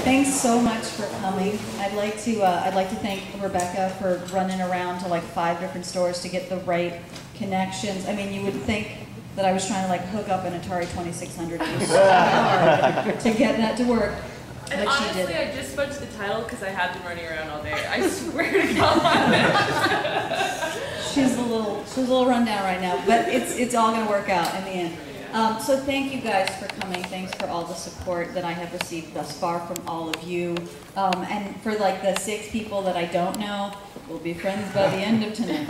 Thanks so much for coming. I'd like to thank Rebecca for running around to like 5 different stores to get the right connections. I mean, you would think that I was trying to like hook up an Atari 2600. It was so hard to get that to work. And but honestly, she did. I just smudged the title because I have been running around all day. I swear to God. She's a little run down right now, but it's all going to work out in the end. So thank you guys for coming. Thanks for all the support that I have received thus far from all of you. And for like the 6 people that I don't know, we'll be friends by the end of tonight.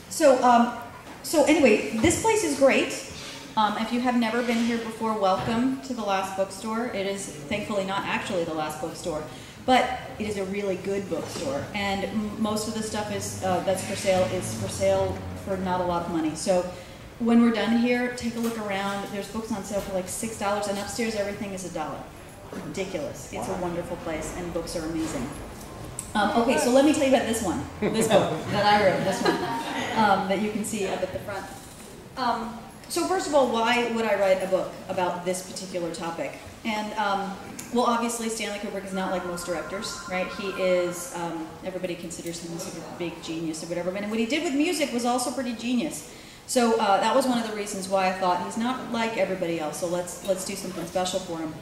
So anyway, this place is great. If you have never been here before, welcome to the Last Bookstore. It is thankfully not actually the Last Bookstore, but it is a really good bookstore. And most of the stuff that's for sale is for sale for not a lot of money. So when we're done here, take a look around. There's books on sale for like $6, and upstairs everything is $1. Ridiculous. It's a wonderful place, and books are amazing. Okay, so let me tell you about this one, this book that I wrote, this one, that you can see up at the front. So first of all, why would I write a book about this particular topic? And well, obviously Stanley Kubrick is not like most directors, right? He is, everybody considers him a sort of big genius or whatever, and what he did with music was also pretty genius. So that was one of the reasons why I thought he's not like everybody else, so let's do something special for him.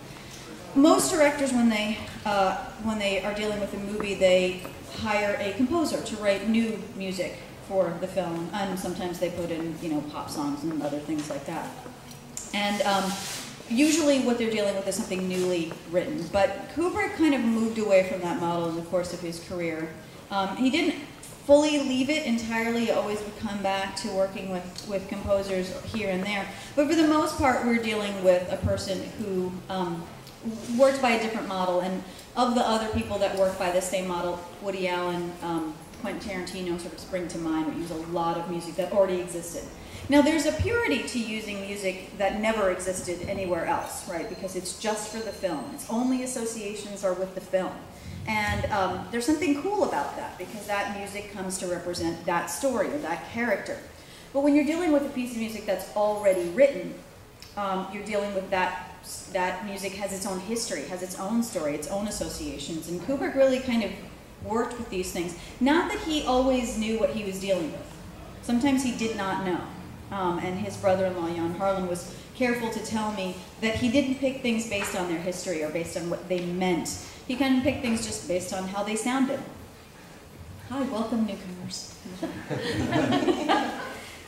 Most directors, when they are dealing with a movie, they hire a composer to write new music for the film, and sometimes they put in, you know, pop songs and other things like that. And usually what they're dealing with is something newly written, but Kubrick kind of moved away from that model in the course of his career. He didn't fully leave it entirely. He always would come back to working with composers here and there, but for the most part we're dealing with a person who worked by a different model, and of the other people that work by the same model, Woody Allen, Quentin Tarantino sort of spring to mind. We use a lot of music that already existed. Now there's a purity to using music that never existed anywhere else, right? Because it's just for the film. Its only associations are with the film. And there's something cool about that, because that music comes to represent that story or that character. But when you're dealing with a piece of music that's already written, you're dealing with that music has its own history, has its own story, its own associations. And Kubrick really kind of worked with these things. Not that he always knew what he was dealing with. Sometimes he did not know. And his brother-in-law, Jan Harlan, was careful to tell me that he didn't pick things based on their history or based on what they meant. He kind of picked things just based on how they sounded. Hi, welcome newcomers.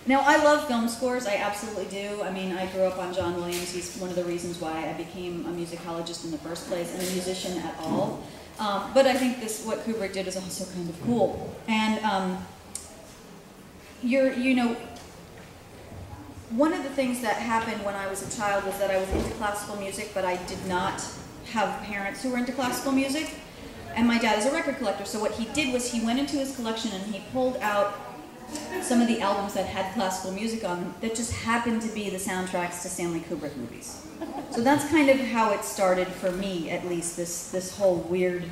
Now, I love film scores, I absolutely do. I mean, I grew up on John Williams. He's one of the reasons why I became a musicologist in the first place, and a musician at all. But I think what Kubrick did is also kind of cool. And you know, one of the things that happened when I was a child was that I was into classical music, but I did not have parents who were into classical music. And my dad is a record collector, so what he did was he went into his collection and he pulled out some of the albums that had classical music on them that just happened to be the soundtracks to Stanley Kubrick movies. So that's kind of how it started for me, at least, this whole weird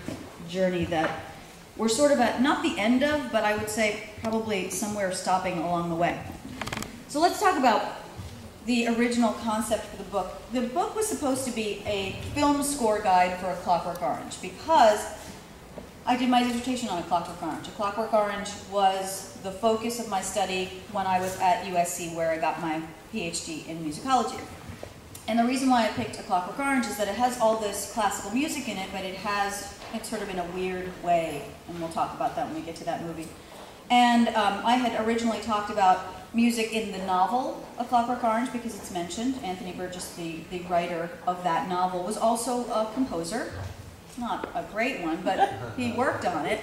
journey that we're sort of at, not the end of, but I would say probably somewhere stopping along the way. So let's talk about the original concept for the book. The book was supposed to be a film score guide for A Clockwork Orange, because I did my dissertation on A Clockwork Orange. A Clockwork Orange was the focus of my study when I was at USC, where I got my PhD in musicology. And the reason why I picked A Clockwork Orange is that it has all this classical music in it, but it's sort of in a weird way, and we'll talk about that when we get to that movie. And I had originally talked about music in the novel A Clockwork Orange because it's mentioned. Anthony Burgess, the writer of that novel, was also a composer. Not a great one, but he worked on it.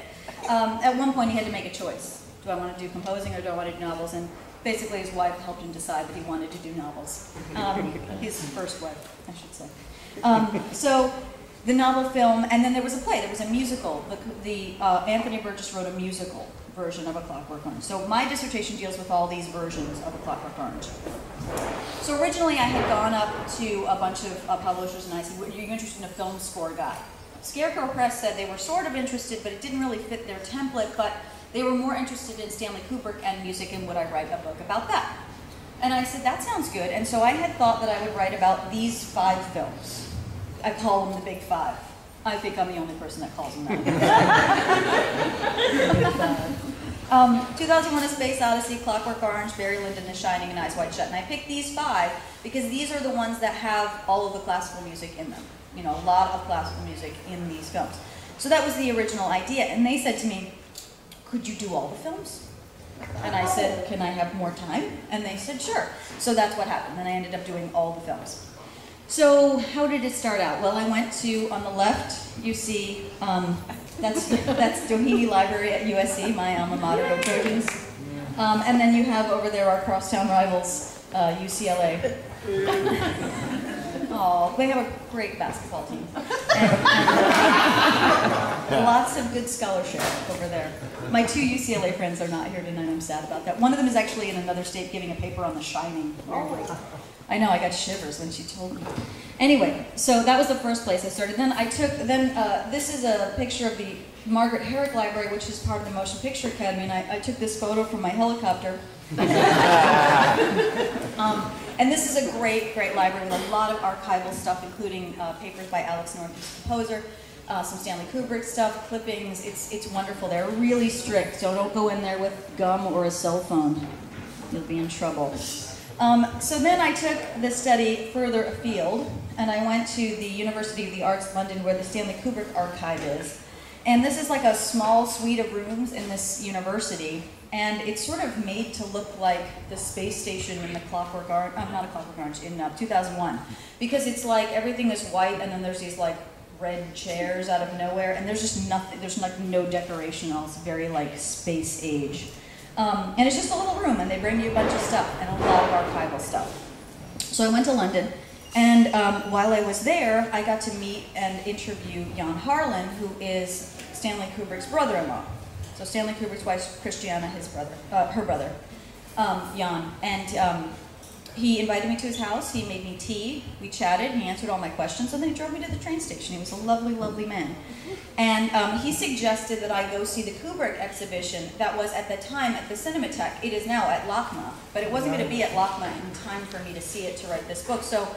At one point he had to make a choice. Do I want to do composing or do I want to do novels? And basically his wife helped him decide that he wanted to do novels. His first wife, I should say. So the novel, film, and then there was a play, there was a musical. Anthony Burgess wrote a musical version of A Clockwork Orange. So my dissertation deals with all these versions of A Clockwork Orange. So originally I had gone up to a bunch of publishers and I said, are you interested in a film score guide? Scarecrow Press said they were sort of interested, but it didn't really fit their template, but they were more interested in Stanley Kubrick and music, and would I write a book about that? And I said, that sounds good. And so I had thought that I would write about these 5 films. I call them the Big Five. I think I'm the only person that calls them that. 2001: A Space Odyssey, Clockwork Orange, Barry Lyndon, The Shining, and Eyes Wide Shut. And I picked these 5 because these are the ones that have all of the classical music in them. You know, a lot of classical music in these films. So that was the original idea. And they said to me, could you do all the films? And I said, can I have more time? And they said, sure. So that's what happened. And I ended up doing all the films. So how did it start out? Well, I went to, on the left, you see, that's Doheny Library at USC, my alma mater, go Trojans. And then you have over there our crosstown rivals, UCLA. Oh, they have a great basketball team. And lots of good scholarship over there. My 2 UCLA friends are not here tonight. I'm sad about that. One of them is actually in another state giving a paper on The Shining. I know, I got shivers when she told me. Anyway, so that was the first place I started. Then this is a picture of the Margaret Herrick Library, which is part of the Motion Picture Academy, and I took this photo from my helicopter. And this is a great, great library with a lot of archival stuff, including papers by Alex North, the composer, some Stanley Kubrick stuff, clippings. It's wonderful. They're really strict, so don't go in there with gum or a cell phone. You'll be in trouble. So then I took the study further afield, and I went to the University of the Arts London, where the Stanley Kubrick archive is. And this is like a small suite of rooms in this university, and it's sort of made to look like the space station in the Clockwork Orange, not a Clockwork Orange, in 2001. Because it's like everything is white, and then there's these like red chairs out of nowhere, and there's just nothing, there's like no decoration at all. It's very like space age. And it's just a little room, and they bring you a bunch of stuff, and a lot of archival stuff. So I went to London, and while I was there, I got to meet and interview Jan Harlan, who is Stanley Kubrick's brother-in-law. So Stanley Kubrick's wife, Christiana, his brother, her brother, Jan. And he invited me to his house, he made me tea, we chatted, he answered all my questions, and then he drove me to the train station. He was a lovely, lovely man. And he suggested that I go see the Kubrick exhibition that was at the time at the Cinematheque. It is now at LACMA, but it wasn't going to be at LACMA in time for me to see it to write this book. So,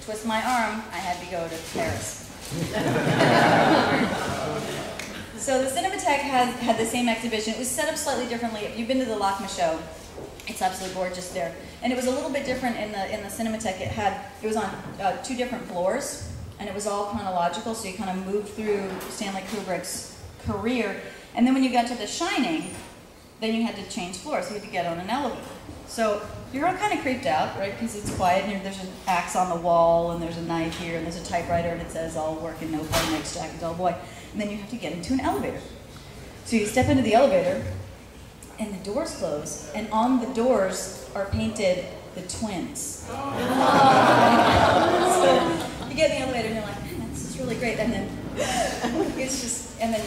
twist my arm, I had to go to Paris. So the Cinematheque had the same exhibition. It was set up slightly differently. If you've been to the LACMA show, it's absolutely gorgeous there. And it was a little bit different in the Cinematheque. It was on 2 different floors, and it was all chronological, so you kind of moved through Stanley Kubrick's career. And then when you got to The Shining, then you had to change floors, so you had to get on an elevator. So you're all kind of creeped out, right, because it's quiet, and there's an axe on the wall, and there's a knife here, and there's a typewriter, and it says, all work and no play makes Jack a dull boy. And then you have to get into an elevator. So you step into the elevator, and the doors close, and on the doors are painted the twins. So you get in the elevator, and you're like, man, this is really great, and then it's just, and then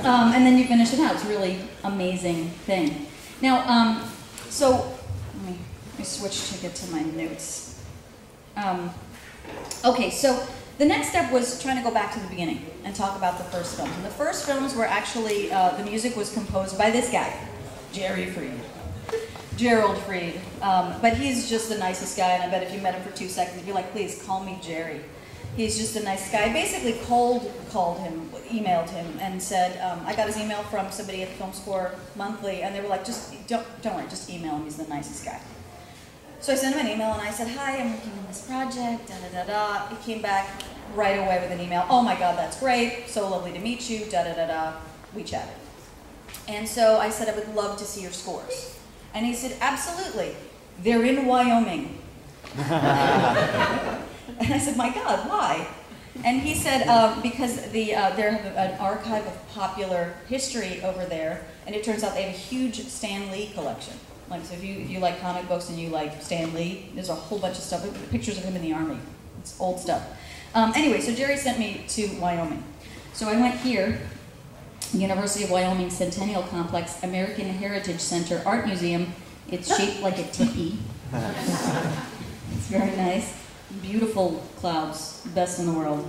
and then you finish it out. It's a really amazing thing. Now, so let me switch to get to my notes. Okay, so the next step was trying to go back to the beginning and talk about the first films. And the first films were actually, the music was composed by this guy, Gerald Fried. But he's just the nicest guy, and I bet if you met him for 2 seconds, you'd be like, please call me Jerry. He's just a nice guy. I basically called him, emailed him, and said, I got his email from somebody at the Film Score Monthly, and they were like, just don't worry, just email him, he's the nicest guy. So I sent him an email, and I said, hi, I'm working on this project, da-da-da-da. He came back right away with an email, oh my God, that's great, so lovely to meet you, da-da-da-da. We chatted. And so I said, I would love to see your scores. And he said, absolutely, they're in Wyoming. And I said, my God, why? And he said, because they have an archive of popular history over there, and it turns out they have a huge Stan Lee collection. Like, so if you like comic books and you like Stan Lee, there's a whole bunch of stuff, pictures of him in the Army. It's old stuff. Anyway, so Jerry sent me to Wyoming. So I went here, University of Wyoming Centennial Complex, American Heritage Center Art Museum. It's shaped like a teepee. It's very nice. Beautiful clouds, best in the world.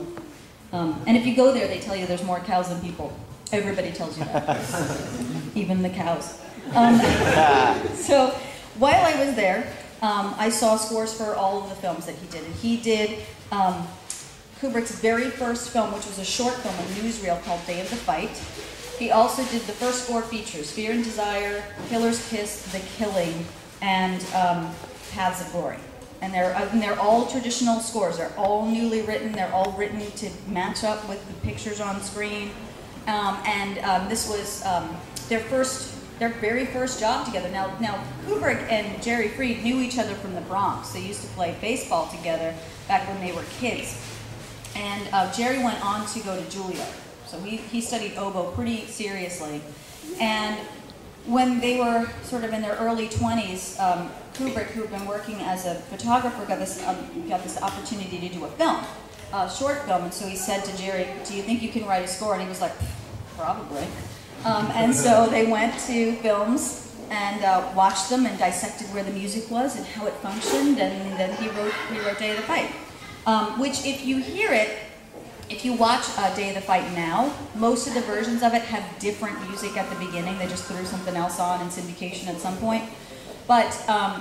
And if you go there, they tell you there's more cows than people. Everybody tells you that, even the cows. So while I was there, I saw scores for all of the films that he did. And he did Kubrick's very first film, which was a short film, a newsreel called Day of the Fight. He also did the first 4 features, Fear and Desire, Killer's Kiss, The Killing, and Paths of Glory. And they're all traditional scores. They're all newly written. They're all written to match up with the pictures on screen. This was their very first job together. Now Kubrick and Jerry Fried knew each other from the Bronx. They used to play baseball together back when they were kids. And Jerry went on to go to Juilliard. So he studied oboe pretty seriously. And when they were sort of in their early 20s, Kubrick, who had been working as a photographer, got this opportunity to do a film, a short film. And so he said to Jerry, "Do you think you can write a score?" And he was like, "Probably." And so they went to films and watched them and dissected where the music was and how it functioned. And then he wrote Day of the Fight, which, if you hear it, if you watch Day of the Fight now, most of the versions of it have different music at the beginning. They just threw something else on in syndication at some point. But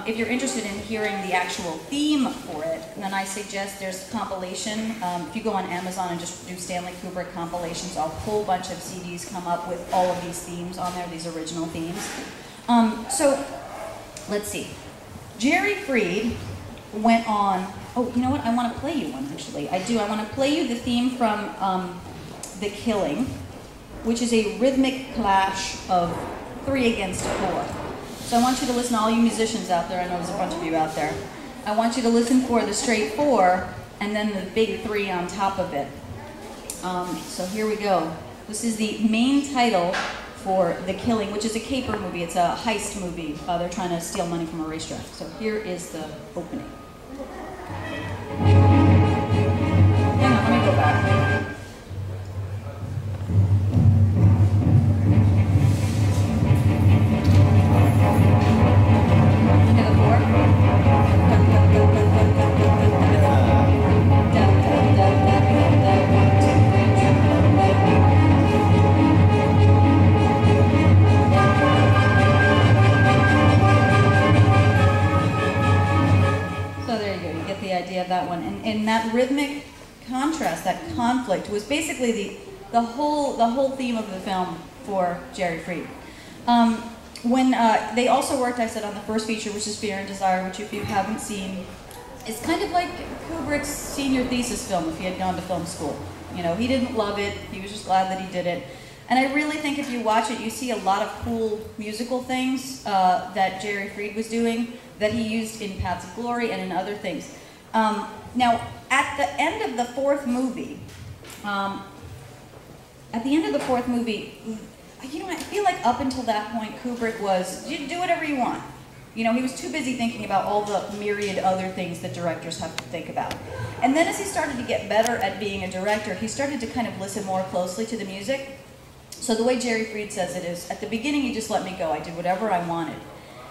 if you're interested in hearing the actual theme for it, then I suggest there's a compilation. If you go on Amazon and just do Stanley Kubrick compilations, a whole bunch of CDs come up with all of these themes on there, these original themes. So let's see. Jerry Fried went on. Oh, you know what? I want to play you one, actually. I do. I want to play you the theme from The Killing, which is a rhythmic clash of 3 against 4. So I want you to listen, all you musicians out there, I know there's a bunch of you out there. I want you to listen for the straight 4 and then the big 3 on top of it. So here we go. This is the main title for The Killing, which is a caper movie. It's a heist movie. They're trying to steal money from a racetrack. So here is the opening. Hang on, let me go back. That one, and that rhythmic contrast, that conflict, was basically the whole theme of the film for Jerry Fried. When they also worked, I said, on the first feature, which is Fear and Desire, which, if you haven't seen, is kind of like Kubrick's senior thesis film if he had gone to film school. You know, he didn't love it. He was just glad that he did it. And I really think if you watch it, you see a lot of cool musical things that Jerry Fried was doing that he used in Paths of Glory and in other things. Now, at the end of the 4th movie, you know, I feel like up until that point, Kubrick was, you do whatever you want. You know, he was too busy thinking about all the myriad other things that directors have to think about. And then as he started to get better at being a director, he started to kind of listen more closely to the music. So the way Jerry Fried says it is, at the beginning he just let me go. I did whatever I wanted.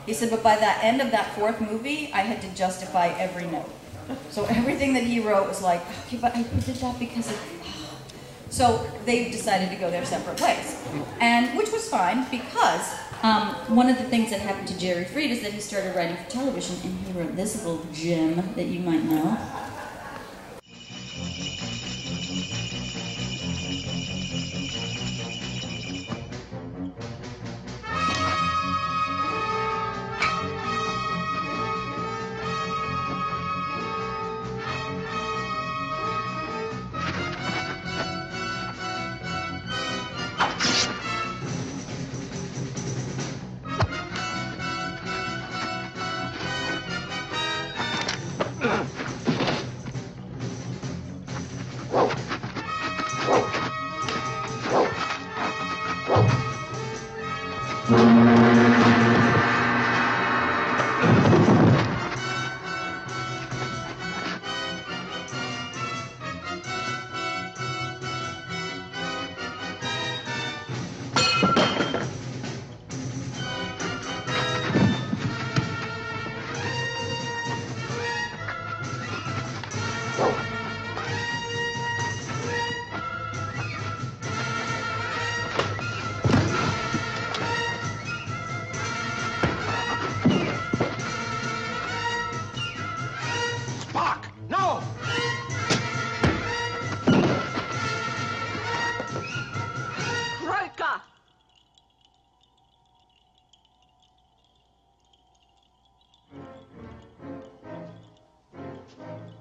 He said, but by the end of that 4th movie, I had to justify every note. So everything that he wrote was like, okay, but I did that because of... So they decided to go their separate ways, and which was fine, because one of the things that happened to Jerry Fried is that he started writing for television, and he wrote this little gem that you might know.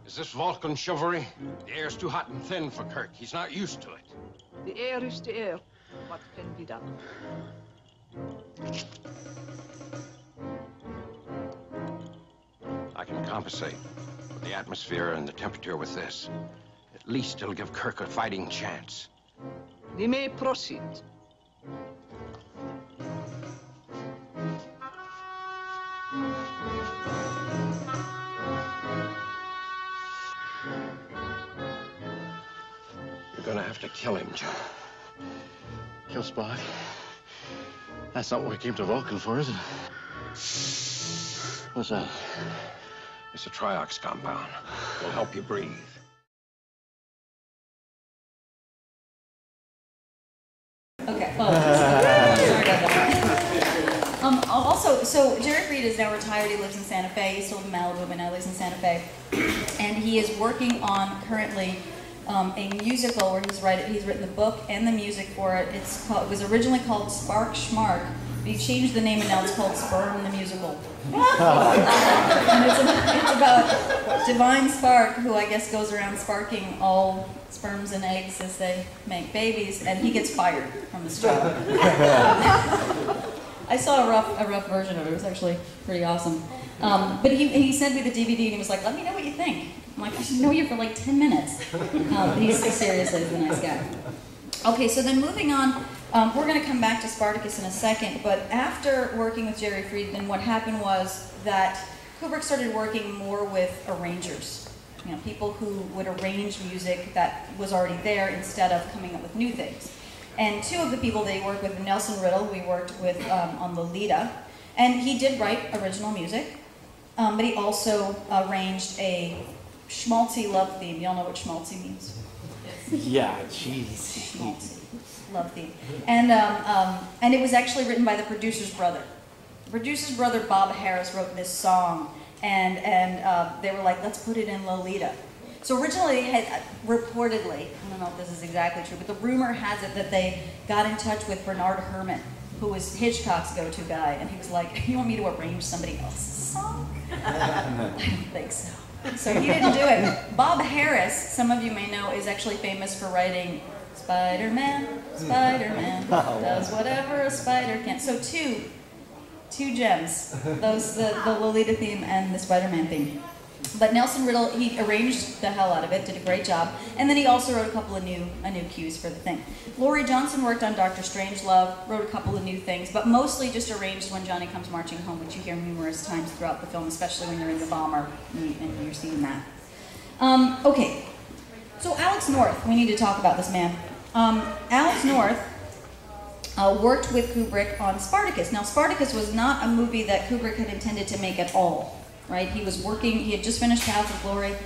Is this Vulcan chivalry? The air's too hot and thin for Kirk. He's not used to it. The air is the air. What can be done? I can compensate with the atmosphere and the temperature with this. At least it'll give Kirk a fighting chance. We may proceed. You're gonna have to kill him, John. Kill Spock? That's not what we came to Vulcan for, is it? What's that? It's a triox compound. It'll help you breathe. Okay. Oh, sorry about that. Also, so Jerry Reed is now retired. He lives in Santa Fe. He still lives in Malibu, but now lives in Santa Fe. And he is working on currently a musical where he's written the book and the music for it. It was originally called Spark Schmark, but he changed the name and now it's called Sperm the Musical. And it's about Divine Spark, who I guess goes around sparking all sperms and eggs as they make babies, and he gets fired from this job. I saw a rough version of it. It was actually pretty awesome. But he sent me the DVD and he was like, "Let me know what you think." I'm like, "I should know you for like 10 minutes." He's seriously a nice guy. Okay, so then moving on, we're going to come back to Spartacus in a second, but after working with Jerry Friedman, what happened was that Kubrick started working more with arrangers. You know, people who would arrange music that was already there instead of coming up with new things. And two of the people that he worked with, Nelson Riddle, we worked with on Lolita, and he did write original music, but he also arranged a schmaltzy love theme. Y'all know what schmaltzy means? Yeah, jeez. Schmaltzy love theme. And it was actually written by the producer's brother. The producer's brother, Bob Harris, wrote this song, and they were like, let's put it in Lolita. So originally, reportedly, I don't know if this is exactly true, but the rumor has it that they got in touch with Bernard Herrmann, who was Hitchcock's go-to guy, and he was like, you want me to arrange somebody else's song? I don't think so. So he didn't do it. Bob Harris, some of you may know, is actually famous for writing Spider-Man, Spider-Man, does whatever a spider can. So two gems, the Lolita theme and the Spider-Man theme. But Nelson Riddle, he arranged the hell out of it, did a great job, and then he also wrote a couple of new cues for the thing. Laurie Johnson worked on Dr. Strangelove, wrote a couple of new things, but mostly just arranged When Johnny Comes Marching Home, which you hear numerous times throughout the film, especially when you're in the bomber and you're seeing that. Okay, so Alex North, we need to talk about this man. Alex North worked with Kubrick on Spartacus. Now, Spartacus was not a movie that Kubrick had intended to make at all. Right? He had just finished Paths of Glory.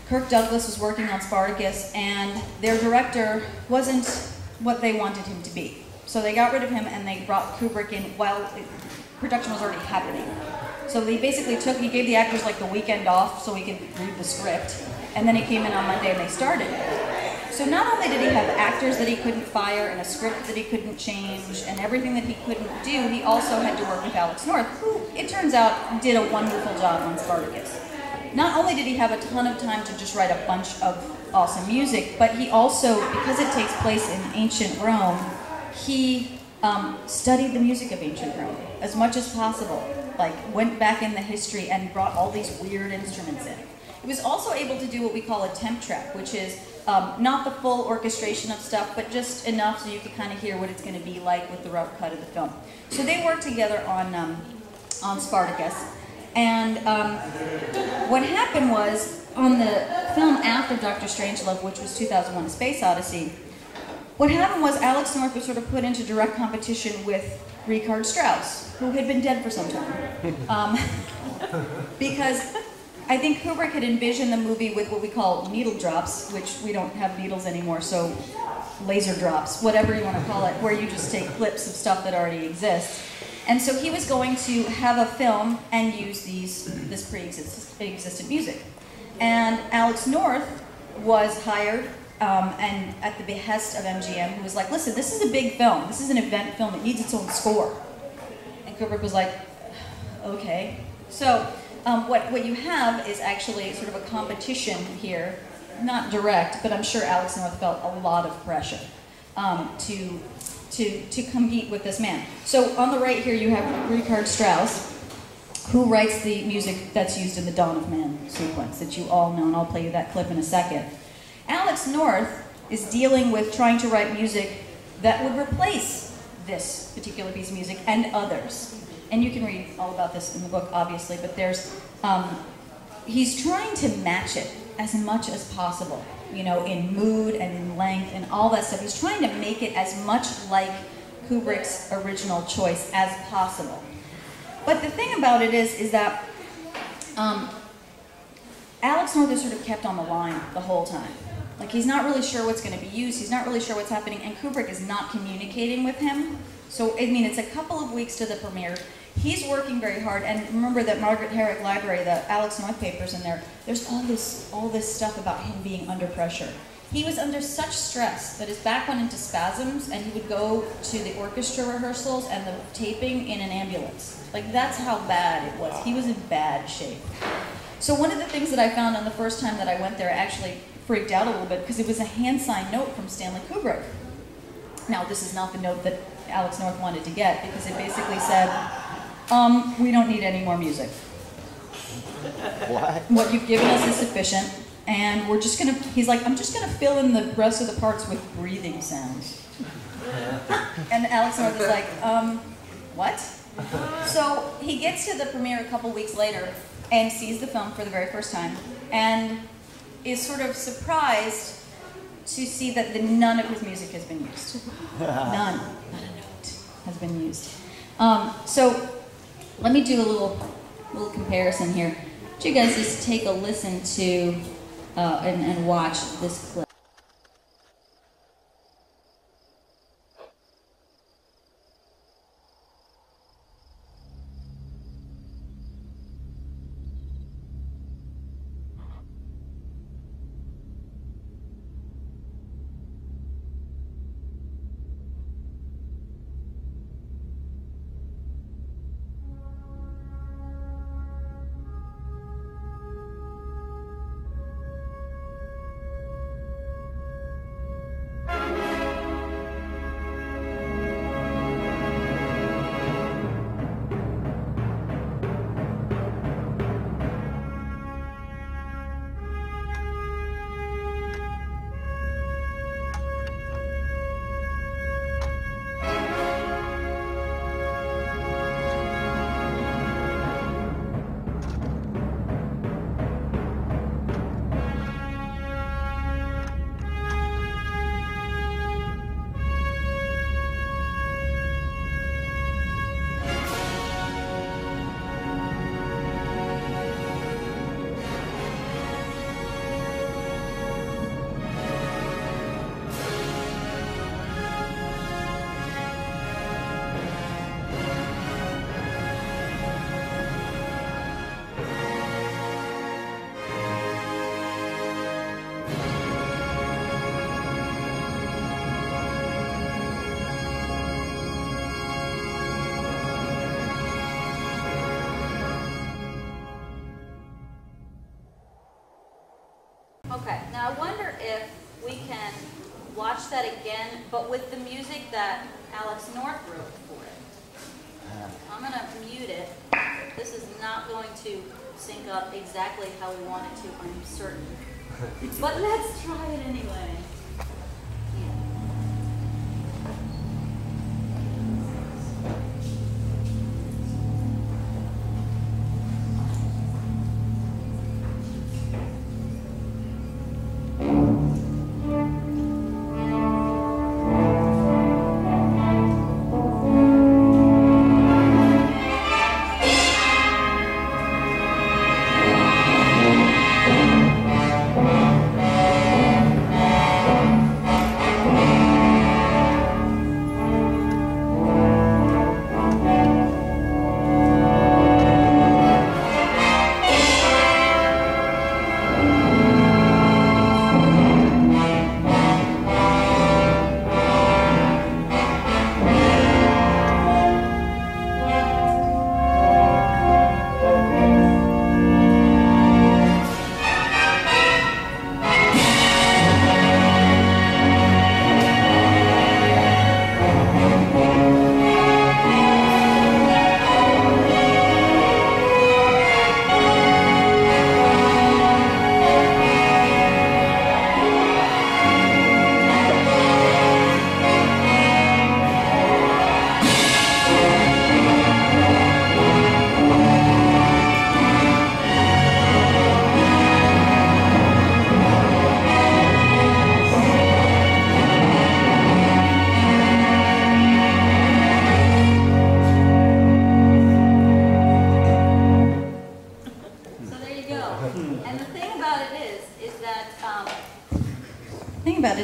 Kirk Douglas was working on Spartacus, and their director wasn't what they wanted him to be. So they got rid of him and they brought Kubrick in while production was already happening. So they basically he gave the actors like the weekend off so he could read the script, and then he came in on Monday and they started. So not only did he have actors that he couldn't fire and a script that he couldn't change and everything that he couldn't do, he also had to work with Alex North, who, it turns out, did a wonderful job on Spartacus. Not only did he have a ton of time to just write a bunch of awesome music, but he also, because it takes place in ancient Rome, he studied the music of ancient Rome as much as possible, like went back in the history and brought all these weird instruments in. He was also able to do what we call a temp track, which is not the full orchestration of stuff, but just enough so you can kind of hear what it's going to be like with the rough cut of the film. So they worked together on Spartacus, and what happened was, on the film after Dr. Strangelove, which was 2001: A Space Odyssey, what happened was Alex North was sort of put into direct competition with Richard Strauss, who had been dead for some time. Because I think Kubrick had envisioned the movie with what we call needle drops, which we don't have needles anymore, so laser drops, whatever you want to call it, where you just take clips of stuff that already exists. And so he was going to have a film and use this pre-existent music. And Alex North was hired, and at the behest of MGM, who was like, listen, this is a big film. This is an event film. It needs its own score. And Kubrick was like, okay. So what you have is actually sort of a competition here, not direct, but I'm sure Alex North felt a lot of pressure to compete with this man. So on the right here you have Richard Strauss, who writes the music that's used in the Dawn of Man sequence that you all know, and I'll play you that clip in a second. Alex North is dealing with trying to write music that would replace this particular piece of music and others. And you can read all about this in the book, obviously, but there's, he's trying to match it as much as possible, you know, in mood and in length and all that stuff. He's trying to make it as much like Kubrick's original choice as possible. But the thing about it is that Alex North is sort of kept on the line the whole time. Like, he's not really sure what's going to be used, he's not really sure what's happening, and Kubrick is not communicating with him. So, I mean, it's a couple of weeks to the premiere. He's working very hard, and remember that Margaret Herrick Library, the Alex North papers in there, there's all this stuff about him being under pressure. He was under such stress that his back went into spasms, and he would go to the orchestra rehearsals and the taping in an ambulance. Like, that's how bad it was. He was in bad shape. So one of the things that I found on the first time that I went there, I actually freaked out a little bit, because it was a hand-signed note from Stanley Kubrick. Now, this is not the note that Alex North wanted to get, because it basically said, we don't need any more music. What? What you've given us is sufficient, and we're just gonna, he's like, I'm just gonna fill in the rest of the parts with breathing sounds. And Alex North is like, what? So he gets to the premiere a couple weeks later and sees the film for the very first time, and is sort of surprised to see that none of his music has been used. None, not a note has been used. So let me do a little comparison here. Would you guys just take a listen to and watch this clip? Okay, now I wonder if we can watch that again, but with the music that Alex North wrote for it. I'm going to mute it. This is not going to sync up exactly how we want it to, I'm certain. But let's try it anyway.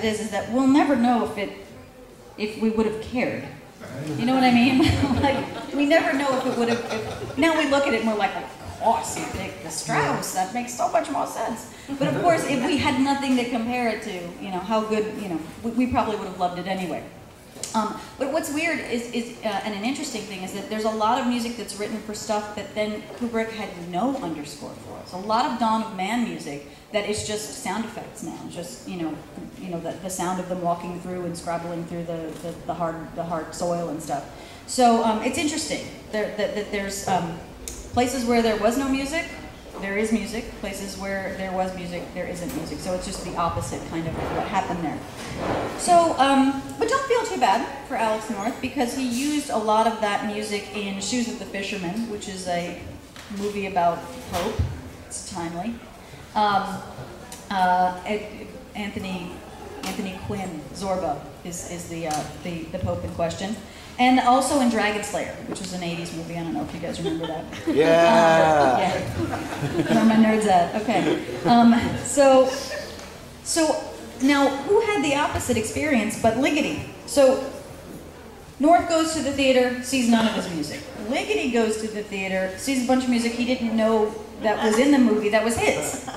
it is that we'll never know if we would have cared. You know what I mean? Like, we never know if it would have, now we look at it and we're like, of course, you picked the Strauss, that makes so much more sense. But of course, if we had nothing to compare it to, you know, how good, you know, we probably would have loved it anyway. But what's weird and an interesting thing is that there's a lot of music that's written for stuff that then Kubrick had no underscore for. It's a lot of Dawn of Man music that is just sound effects now, just you know the sound of them walking through and scrabbling through the hard soil and stuff. So it's interesting that there's places where there was no music, there is music. Places where there was music, there isn't music. So it's just the opposite kind of what happened there. So, but don't feel too bad for Alex North, because he used a lot of that music in Shoes of the Fisherman, which is a movie about hope. It's timely. Anthony Quinn, Zorba, is the Pope in question. And also in Dragon Slayer, which was an 80s movie. I don't know if you guys remember that. Yeah. Yeah. Where my nerds at? Okay. So now, who had the opposite experience but Ligeti? So North goes to the theater, sees none of his music. Ligeti goes to the theater, sees a bunch of music he didn't know that was in the movie that was his.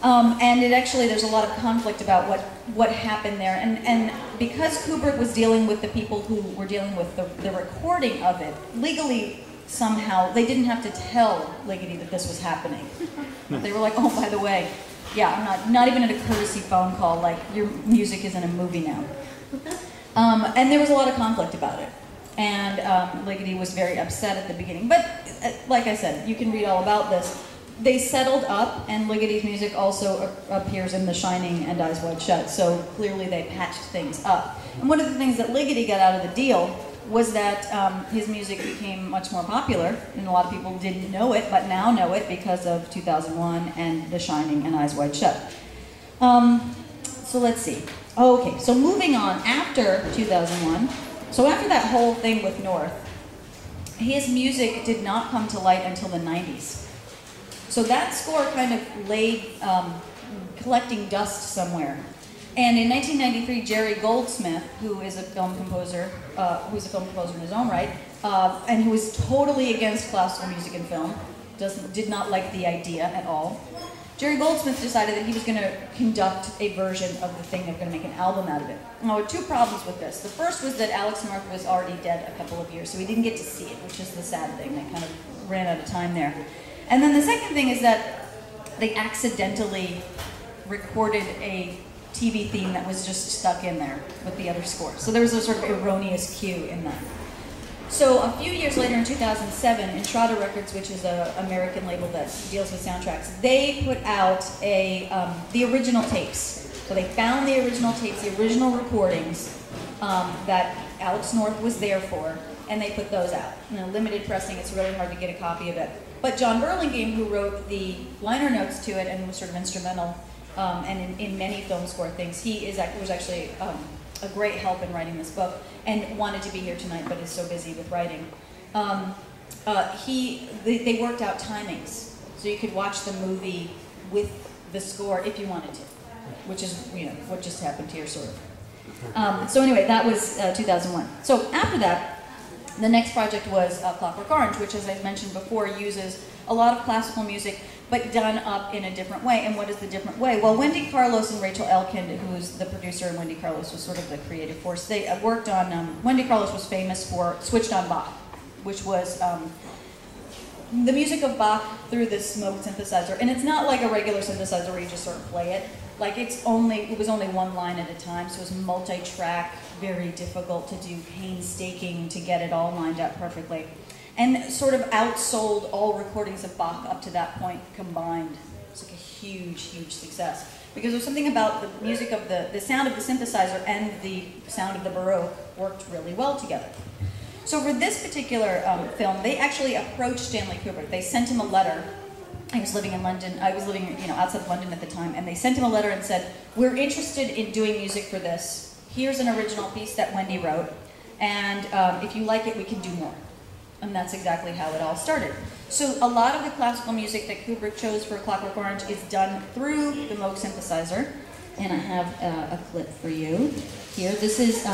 And it actually, there's a lot of conflict about what happened there. And because Kubrick was dealing with the people who were dealing with the recording of it, legally, somehow, they didn't have to tell Ligeti that this was happening. They were like, oh, by the way, yeah, I'm not even at a courtesy phone call, like, your music is in a movie now. And there was a lot of conflict about it. And Ligeti was very upset at the beginning. But, like I said, you can read all about this. They settled up, and Ligeti's music also appears in The Shining and Eyes Wide Shut, so clearly they patched things up. And one of the things that Ligeti got out of the deal was that his music became much more popular, and a lot of people didn't know it, but now know it because of 2001 and The Shining and Eyes Wide Shut. So let's see. Okay, so moving on, after 2001, so after that whole thing with North, his music did not come to light until the 90s. So that score kind of laid collecting dust somewhere. And in 1993, Jerry Goldsmith, who is a film composer, in his own right, and who was totally against classical music in film, did not like the idea at all. Jerry Goldsmith decided that he was going to conduct a version of the thing. They were going to make an album out of it. Now, there were two problems with this. The first was that Alex North was already dead a couple of years, so we didn't get to see it, which is the sad thing. They kind of ran out of time there. And then the second thing is that they accidentally recorded a TV theme that was just stuck in there with the other score. So there was a sort of erroneous cue in that. So a few years later, in 2007, Entrada Records, which is an American label that deals with soundtracks, they put out the original tapes. So they found the original tapes, the original recordings that Alex North was there for, and they put those out. In a limited pressing, it's really hard to get a copy of it. But John Burlingame, who wrote the liner notes to it and was sort of instrumental and in many film score things, was actually a great help in writing this book and wanted to be here tonight, but is so busy with writing. They worked out timings, so you could watch the movie with the score if you wanted to, which is what just happened here, sort of. So anyway, that was 2001. So after that, the next project was Clockwork Orange, which, as I mentioned before, uses a lot of classical music, but done up in a different way. And what is the different way? Well, Wendy Carlos and Rachel Elkind, who's the producer, and Wendy Carlos was sort of the creative force, they worked on, Wendy Carlos was famous for Switched on Bach, which was the music of Bach through this smoked synthesizer. And it's not like a regular synthesizer where you just sort of play it. Like it was only one line at a time, so it was multi-track, very difficult to do, painstaking to get it all lined up perfectly. And sort of outsold all recordings of Bach up to that point combined. It's like a huge, huge success. Because there's something about the music of the sound of the synthesizer and the sound of the Baroque worked really well together. So for this particular film, they actually approached Stanley Kubrick. They sent him a letter. I was living in London. I was living, outside of London at the time, and they sent him a letter and said, "We're interested in doing music for this. Here's an original piece that Wendy wrote, and if you like it, we can do more." And that's exactly how it all started. So a lot of the classical music that Kubrick chose for Clockwork Orange is done through the Moog synthesizer, and I have a clip for you here. This is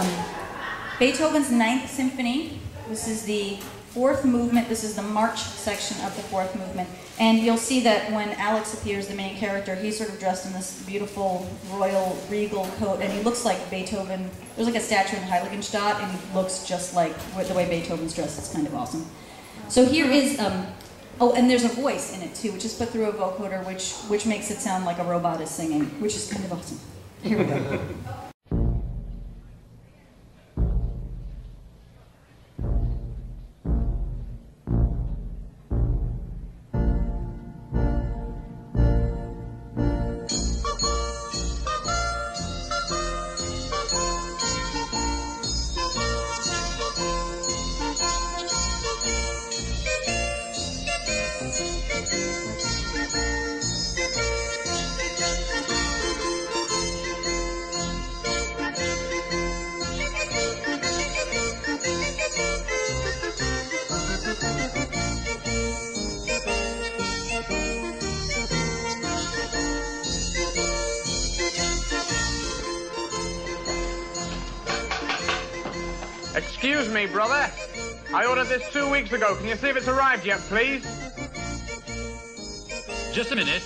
Beethoven's Ninth Symphony. This is the fourth movement. This is the march section of the fourth movement. And you'll see that when Alex appears, the main character, he's sort of dressed in this beautiful royal regal coat, and he looks like Beethoven. There's like a statue in Heiligenstadt, and he looks just like the way Beethoven's dressed. It's kind of awesome. So here is, oh, and there's a voice in it too, which is put through a vocoder, which makes it sound like a robot is singing, which is kind of awesome. Here we go. Excuse me, brother. I ordered this 2 weeks ago. Can you see if it's arrived yet, please? Just a minute.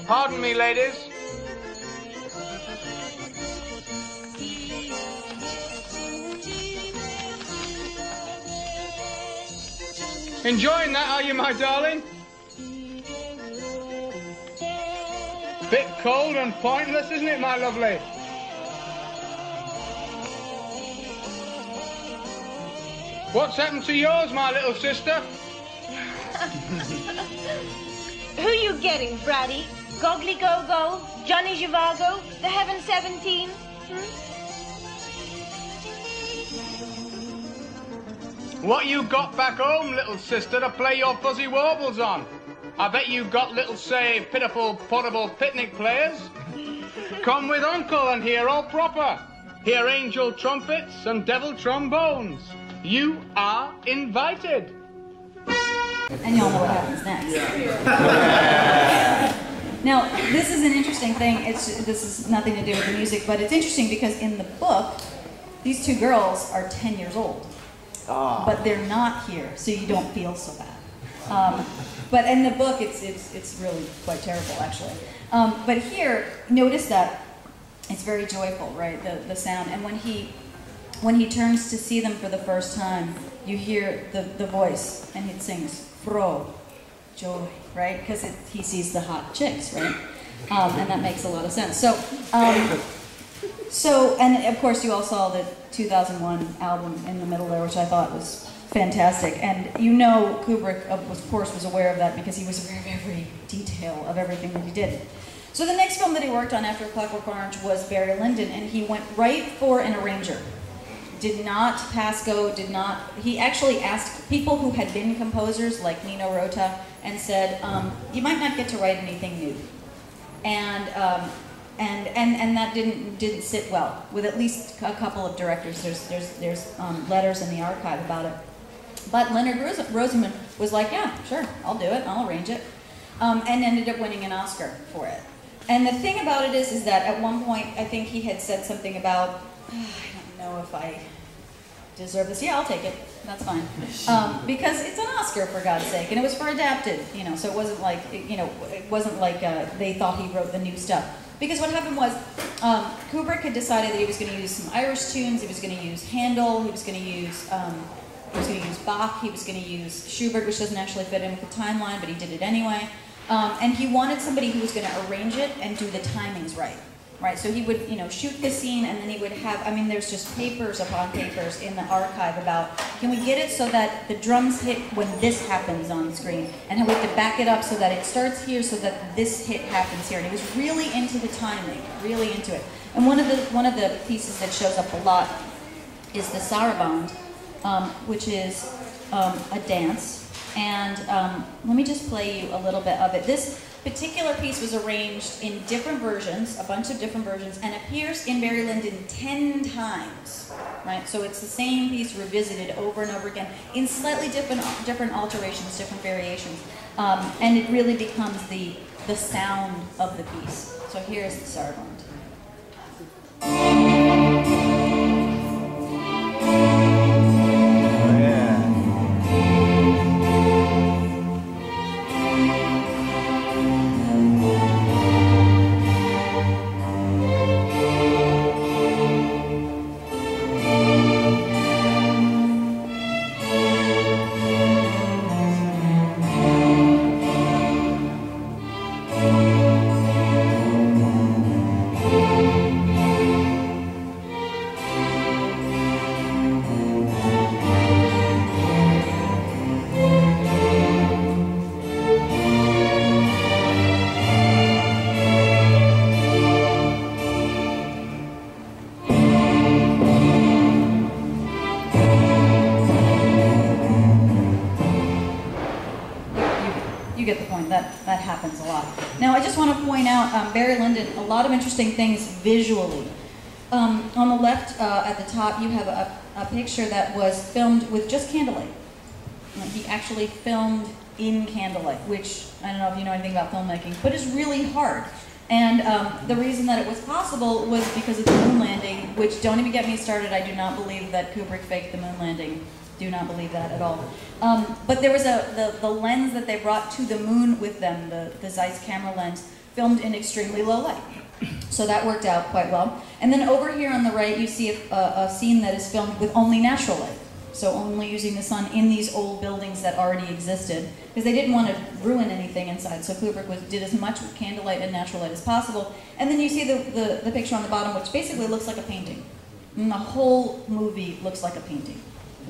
Pardon me, ladies. Enjoying that, are you, my darling? Bit cold and pointless, isn't it, my lovely? What's happened to yours, my little sister? Who you getting, Bratty? Goggly Go-Go? Johnny Zhivago? The Heaven 17? What you got back home, little sister, to play your fuzzy warbles on? I bet you got little, say, pitiful, portable picnic players. Come with Uncle and hear all proper. Hear angel trumpets and devil trombones. You are invited. And y'all know what happens next. Now, this is an interesting thing. This is nothing to do with the music, but it's interesting because in the book, these two girls are 10 years old. But they're not here, so you don't feel so bad. But in the book, it's really quite terrible, actually. But here, notice that it's very joyful, right? The sound. And when he turns to see them for the first time, you hear the voice, and it sings "Fro," joy, right? Because he sees the hot chicks, right? And that makes a lot of sense. So, and of course, you all saw the 2001 album in the middle there, which I thought was fantastic. And you know Kubrick, of course, was aware of that because he was aware of every detail of everything that he did. So the next film that he worked on after Clockwork Orange was Barry Lyndon, and he went right for an arranger. Did not pass go, he actually asked people who had been composers, like Nino Rota, and said, you might not get to write anything new. And that didn't sit well with at least a couple of directors. There's letters in the archive about it. But Leonard Rosenman was like, yeah, sure, I'll do it, I'll arrange it, and ended up winning an Oscar for it. And the thing about it is that at one point, I think he had said something about, I don't know if I deserve this. Yeah, I'll take it. That's fine. Because it's an Oscar, for God's sake, and it was for adapted, so it wasn't like, it wasn't like they thought he wrote the new stuff. Because what happened was, Kubrick had decided that he was going to use some Irish tunes, he was going to use Handel, he was going to use Bach, he was going to use Schubert, which doesn't actually fit in with the timeline, but he did it anyway. And he wanted somebody who was going to arrange it and do the timings right. Right, so he would, shoot the scene, and then he would have, there's just papers upon papers in the archive about, can we get it so that the drums hit when this happens on screen, and we have to back it up so that it starts here so that this hit happens here. And he was really into the timing, really into it. And one of the pieces that shows up a lot is the saraband, which is a dance. And let me just play you a little bit of it. This particular piece was arranged in different versions, a bunch of different versions, and appears in Barry Lyndon 10 times, right? So it's the same piece revisited over and over again in slightly different alterations, different variations. And it really becomes the sound of the piece. So here's the saraband. Get the point. That happens a lot. Now, I just want to point out Barry Lyndon, a lot of interesting things visually. On the left at the top, you have a picture that was filmed with just candlelight. He actually filmed in candlelight, which I don't know if you know anything about filmmaking, but is really hard. And the reason that it was possible was because of the moon landing, which, don't even get me started, I do not believe that Kubrick faked the moon landing. Do not believe that at all. But there was the lens that they brought to the moon with them, the Zeiss camera lens, filmed in extremely low light. So that worked out quite well. And then over here on the right, you see a scene that is filmed with only natural light. So only using the sun in these old buildings that already existed, because they didn't want to ruin anything inside. So Kubrick did as much with candlelight and natural light as possible. And then you see the picture on the bottom, which basically looks like a painting. And the whole movie looks like a painting.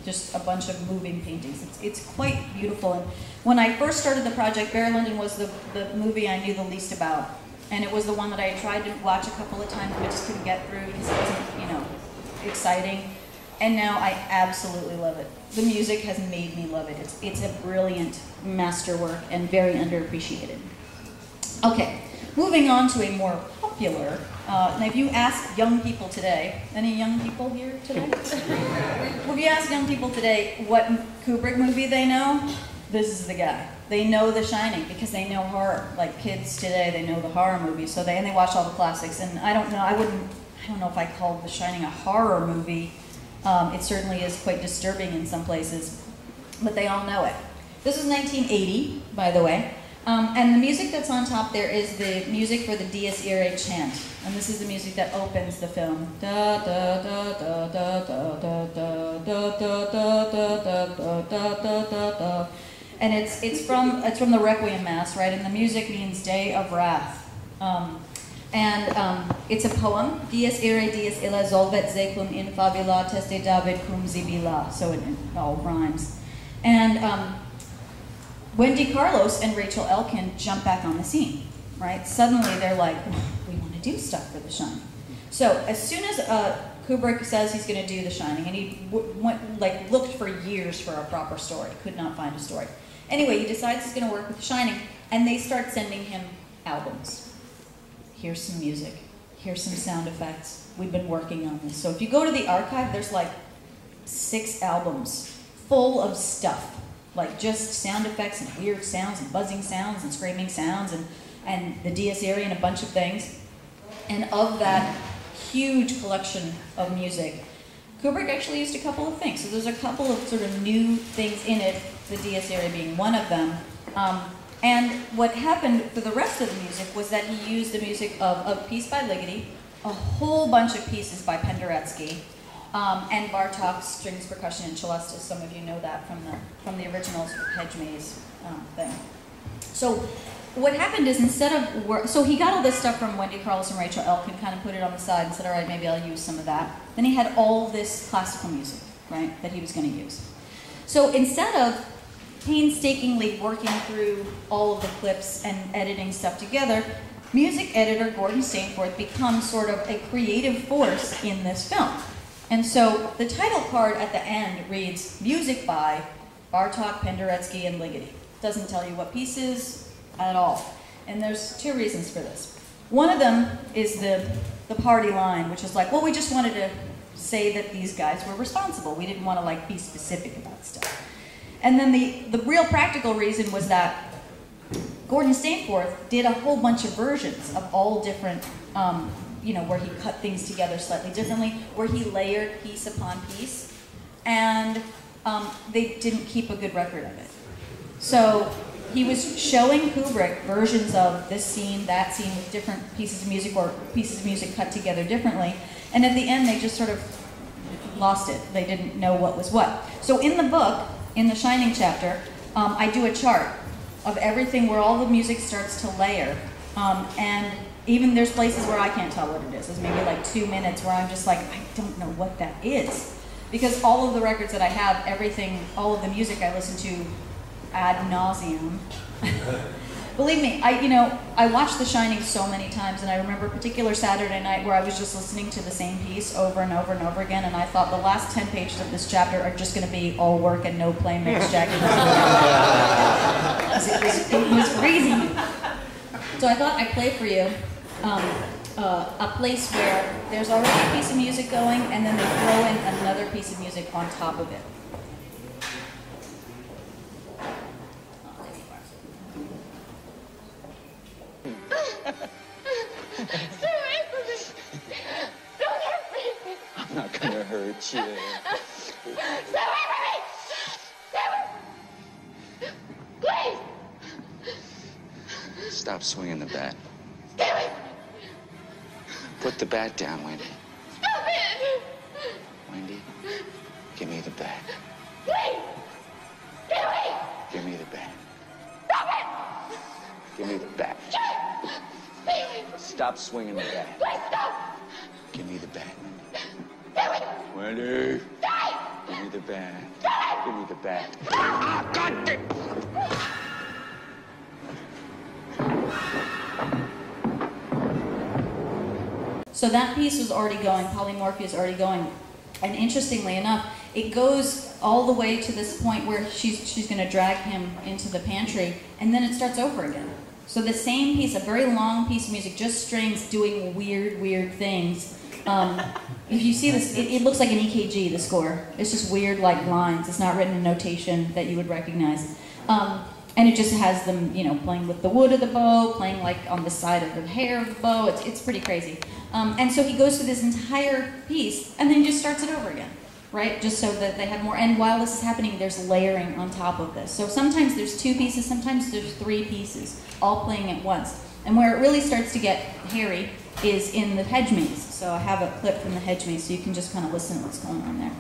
Just a bunch of moving paintings. It's quite beautiful. And when I first started the project, Barry Lyndon was the movie I knew the least about. And it was the one that I tried to watch a couple of times, but I just couldn't get through because it wasn't, exciting. And now I absolutely love it. The music has made me love it. It's a brilliant masterwork and very underappreciated. Okay, moving on to a more popular. Now, if you ask young people today, any young people here today? If you ask young people today what Kubrick movie they know, this is the guy. They know The Shining because they know horror. Like kids today, they know the horror movies, so they watch all the classics. And I don't know if I call The Shining a horror movie. It certainly is quite disturbing in some places, but they all know it. This is 1980, by the way. And the music that's on top there is the music for the Dies Irae chant. And this is the music that opens the film. Da da da da da da da da da da da da da da da. And it's from the Requiem Mass, right? And the music means Day of Wrath. It's a poem. Dies Irae, dies illa solvet secum in fabula teste David cum zibila. So it all rhymes. And Wendy Carlos and Rachel Elkin jump back on the scene, right? Suddenly they're like, we want to do stuff for The Shining. So as soon as Kubrick says he's going to do The Shining, and he looked for years for a proper story, could not find a story. Anyway, he decides he's going to work with The Shining, and they start sending him albums. Here's some music. Here's some sound effects. We've been working on this. So if you go to the archive, there's like 6 albums full of stuff. Like just sound effects and weird sounds and buzzing sounds and screaming sounds and the Dies Irae and a bunch of things. And of that huge collection of music, Kubrick actually used a couple of things. So there's a couple of sort of new things in it, the Dies Irae being one of them. And what happened for the rest of the music was that he used the music of a piece by Ligeti, a whole bunch of pieces by Penderecki, and Bartok's strings, percussion, and celestis. Some of you know that from the original sort of hedge maze thing. So what happened is so he got all this stuff from Wendy Carlos and Rachel Elkin, kind of put it on the side and said, all right, maybe I'll use some of that. Then he had all this classical music, right, that he was going to use. So instead of painstakingly working through all of the clips and editing stuff together, music editor Gordon Stainforth becomes sort of a creative force in this film. And so the title card at the end reads, music by Bartok, Penderecki, and Ligeti. Doesn't tell you what pieces at all. And there's two reasons for this. One of them is the party line, which is like, well, we just wanted to say that these guys were responsible. We didn't want to like be specific about stuff. And then the real practical reason was that Gordon Stainforth did a whole bunch of versions of all different, where he cut things together slightly differently, where he layered piece upon piece, and they didn't keep a good record of it. So he was showing Kubrick versions of this scene, that scene, with different pieces of music or pieces of music cut together differently, and at the end they just sort of lost it. They didn't know what was what. So in the book, in the Shining chapter, I do a chart of everything where all the music starts to layer, and even there's places where I can't tell what it is. There's maybe like 2 minutes where I'm just like, I don't know what that is. Because all of the records that I have, everything, all of the music I listen to ad nauseum. Believe me, I watched The Shining so many times, and I remember a particular Saturday night where I was just listening to the same piece over and over and over again, and I thought the last 10 pages of this chapter are just going to be all work and no play mix Jackie. It was crazy. So I thought I'd play for you a place where there's already a piece of music going, and then they throw in another piece of music on top of it. Stay away from me! Don't hurt me! I'm not gonna hurt you. Stay away from me! Stay away! Please! Stop swinging the bat. Stay away! Put the bat down, Wendy. Stop it! Wendy, give me the bat. Please! Stay away! Give me the bat. Stop it! Give me the bat. Stay away! Stop swinging the bat. Please stop! Give me the bat, Stay away! Wendy. Stay! Give me the bat. Give me the bat. So that piece was already going, polymorphia is already going. And interestingly enough, it goes all the way to this point where she's going to drag him into the pantry, and then it starts over again. So the same piece, a very long piece of music, just strings doing weird things. If you see this, it looks like an EKG, the score. It's just weird like lines. It's not written in notation that you would recognize. And it just has them, playing with the wood of the bow, playing like on the side of the hair of the bow. It's pretty crazy. And so he goes through this entire piece, and then he just starts it over again, right? Just so that they have more. And while this is happening, there's layering on top of this. So sometimes there's 2 pieces, sometimes there's 3 pieces, all playing at once. And where it really starts to get hairy is in the hedge maze. So I have a clip from the hedge maze, so you can just kind of listen to what's going on there.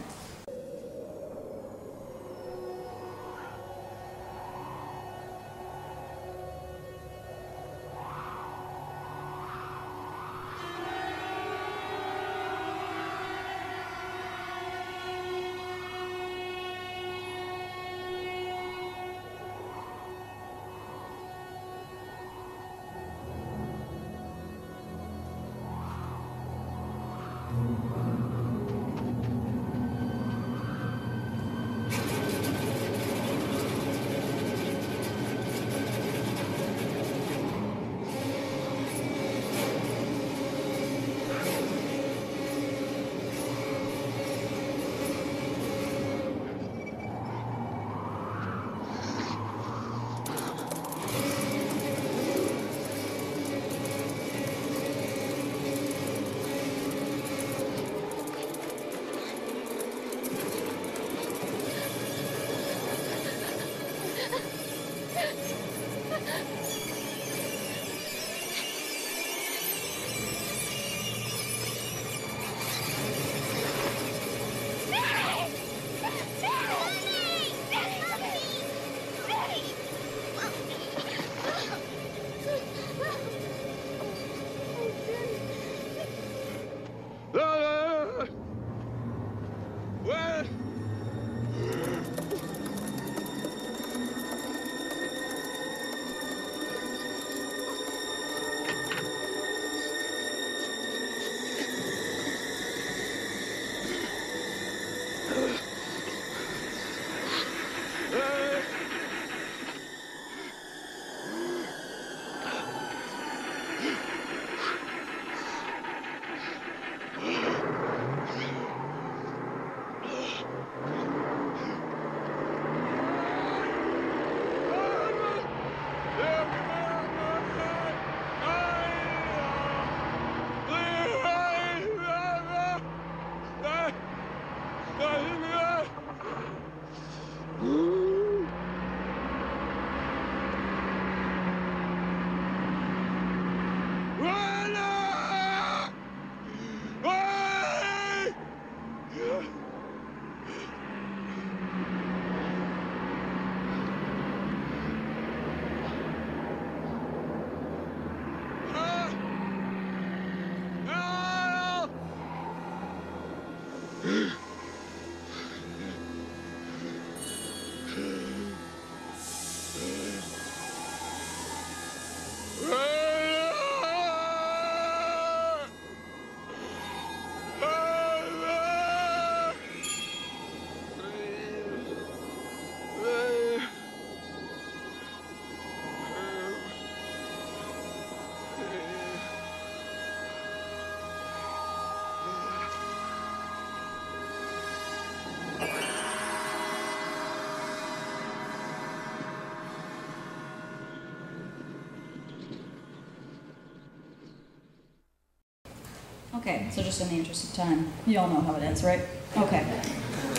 Okay, so just in the interest of time, you all know how it ends, right? Okay.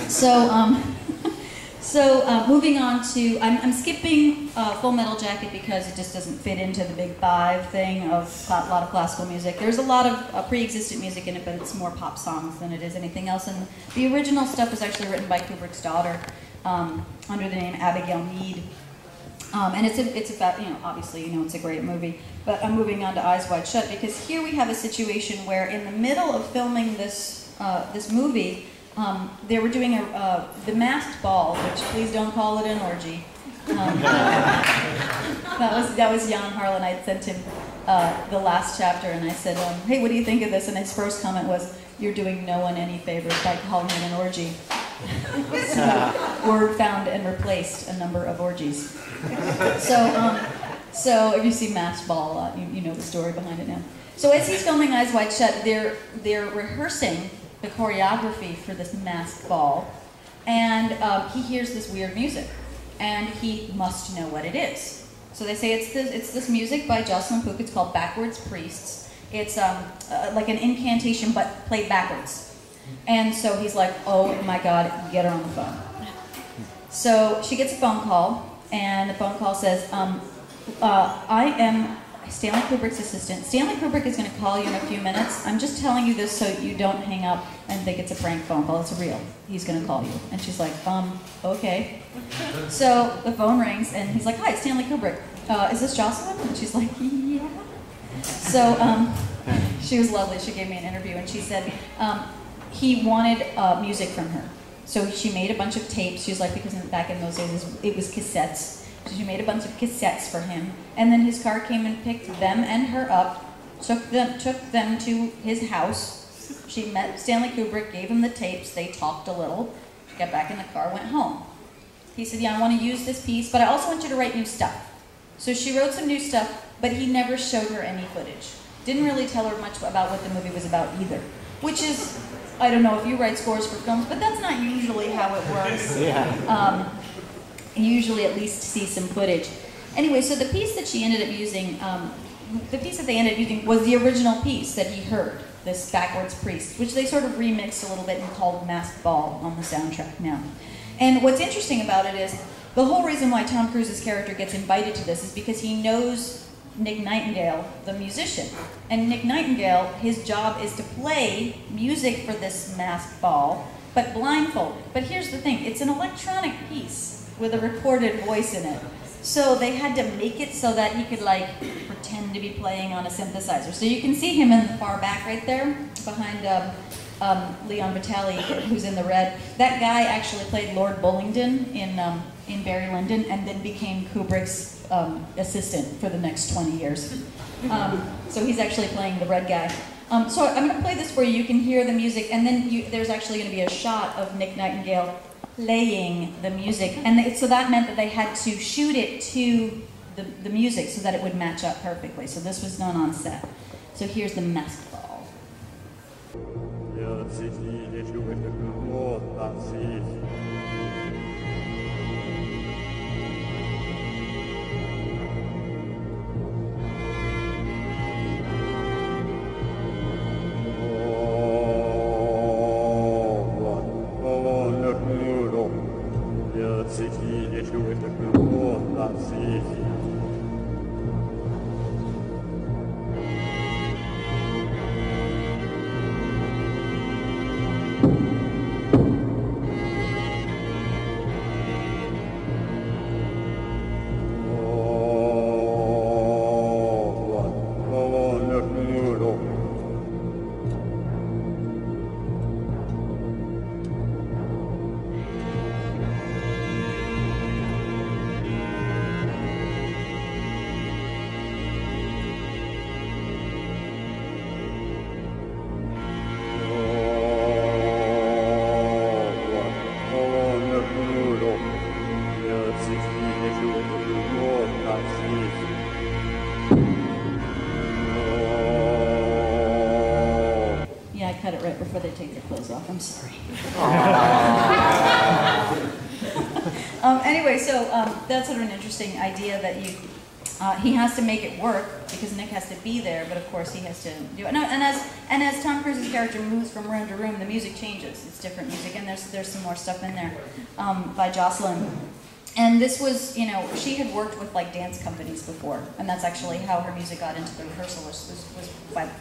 So, moving on to, I'm skipping Full Metal Jacket because it just doesn't fit into the big five thing of a lot of classical music. There's a lot of pre-existent music in it, but it's more pop songs than it is anything else. And the original stuff was actually written by Kubrick's daughter under the name Abigail Mead. And it's about, obviously, it's a great movie. But I'm moving on to Eyes Wide Shut because here we have a situation where in the middle of filming this movie, they were doing the masked ball, which please don't call it an orgy. That was Jan Harlan. I sent him the last chapter, and I said, "Hey, what do you think of this?" And his first comment was, "You're doing no one any favors by calling it an orgy." So, word found and replaced a number of orgies. So if you see masked ball a lot, you know the story behind it now. So as he's filming Eyes Wide Shut, they're rehearsing the choreography for this masked ball, and he hears this weird music, and he must know what it is. So they say it's this music by Jocelyn Pook. It's called Backwards Priests. It's like an incantation but played backwards. And so he's like, "Oh my God, get her on the phone." So she gets a phone call, and the phone call says, "I am Stanley Kubrick's assistant. Stanley Kubrick is going to call you in a few minutes. I'm just telling you this so you don't hang up and think it's a prank phone call. It's real. He's going to call you." And she's like, okay. So the phone rings, and he's like, "Hi, it's Stanley Kubrick. Is this Jocelyn?" And she's like, "Yeah." So she was lovely. She gave me an interview, and she said he wanted music from her. So she made a bunch of tapes. She was like, because back in those days it was cassettes. So she made a bunch of cassettes for him, and then his car came and picked them and her up, took them to his house. She met Stanley Kubrick, gave him the tapes, they talked a little, she got back in the car, went home. He said, "Yeah, I want to use this piece, but I also want you to write new stuff." So she wrote some new stuff, but he never showed her any footage. Didn't really tell her much about what the movie was about either, which is, I don't know if you write scores for films, but that's not usually how it works. Yeah. You usually at least see some footage. Anyway, so the piece that she ended up using, the piece that they ended up using was the original piece that he heard, this Backwards Priest, which they sort of remixed a little bit and called Masked Ball on the soundtrack now. And what's interesting about it is, the whole reason why Tom Cruise's character gets invited to this is because he knows Nick Nightingale, the musician. And Nick Nightingale, his job is to play music for this masked ball, but blindfolded. But here's the thing, it's an electronic piece with a recorded voice in it. So they had to make it so that he could pretend to be playing on a synthesizer. So you can see him in the far back right there, behind Leon Vitali, who's in the red. That guy actually played Lord Bullingdon in Barry Lyndon, and then became Kubrick's assistant for the next 20 years. So he's actually playing the red guy. So I'm going to play this for you. You can hear the music, and then there's actually going to be a shot of Nick Nightingale playing the music. And so that meant that they had to shoot it to the music so that it would match up perfectly. So this was done on set. So here's the masked ball. Yeah, I cut it right before they take their clothes off. I'm sorry. Anyway, so that's sort of an interesting idea that he has to make it work because Nick has to be there, but of course he has to do it. And as Tom Cruise's character moves from room to room, the music changes. It's different music, and there's some more stuff in there by Jocelyn. And this was, you know, she had worked with like dance companies before, and that's actually how her music got into the rehearsal was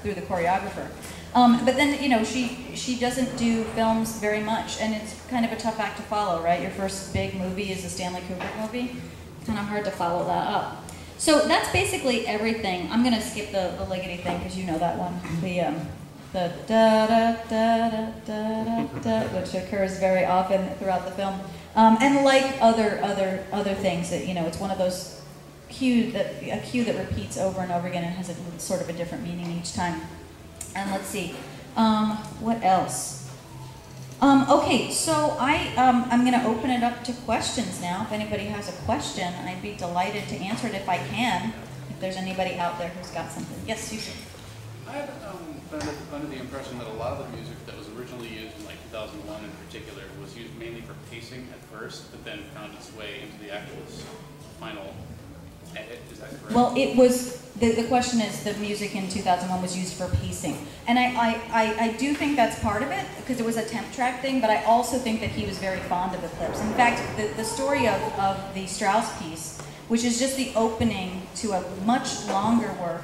through the choreographer. But then, you know, she doesn't do films very much, and it's kind of a tough act to follow, right? Your first big movie is a Stanley Kubrick movie. It's kind of hard to follow that up. So that's basically everything. I'm gonna skip the Liggity thing because you know that one. The da da da da da da, which occurs very often throughout the film. And like other things, that, you know, it's one of those a cue that repeats over and over again and has a sort of a different meaning each time. And let's see, what else? Okay, so I'm going to open it up to questions now. If anybody has a question, I'd be delighted to answer it if I can. If there's anybody out there who's got something. Yes, Susan. I've been under the impression that a lot of the music that was originally used in like 2001 in particular was used mainly for pacing at first, but then found its way into the actual final edit. Is that correct? Well, it was, the question is the music in 2001 was used for pacing. And I do think that's part of it, because it was a temp track thing, but I also think that he was very fond of the clips. In fact, the story of the Strauss piece, which is just the opening to a much longer work,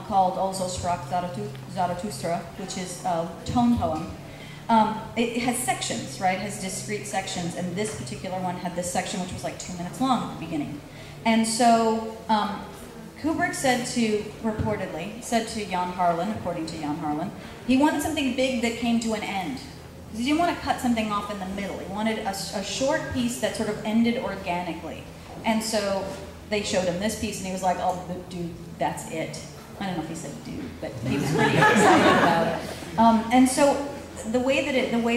called Also Sprach Zarathustra, which is a tone poem. It has sections, right? It has discrete sections, and this particular one had this section which was like 2 minutes long at the beginning. And so Kubrick reportedly said to Jan Harlan, according to Jan Harlan, he wanted something big that came to an end. He didn't want to cut something off in the middle. He wanted a short piece that sort of ended organically. And so they showed him this piece, and he was like, "Oh, dude, that's it." I don't know if he said "dude," but he was pretty excited about it. And so the way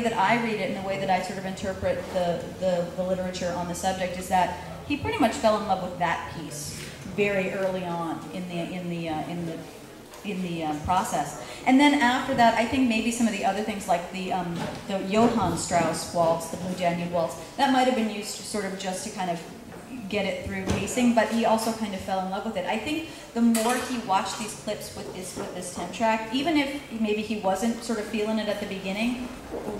that I read it, and the way that I sort of interpret the literature on the subject, is that he pretty much fell in love with that piece very early on in the process. And then after that, I think maybe some of the other things, like the Johann Strauss waltz, the Blue Danube waltz, that might have been used sort of just to kind of get it through pacing, but he also kind of fell in love with it. I think the more he watched these clips with this temp track, even if maybe he wasn't sort of feeling it at the beginning,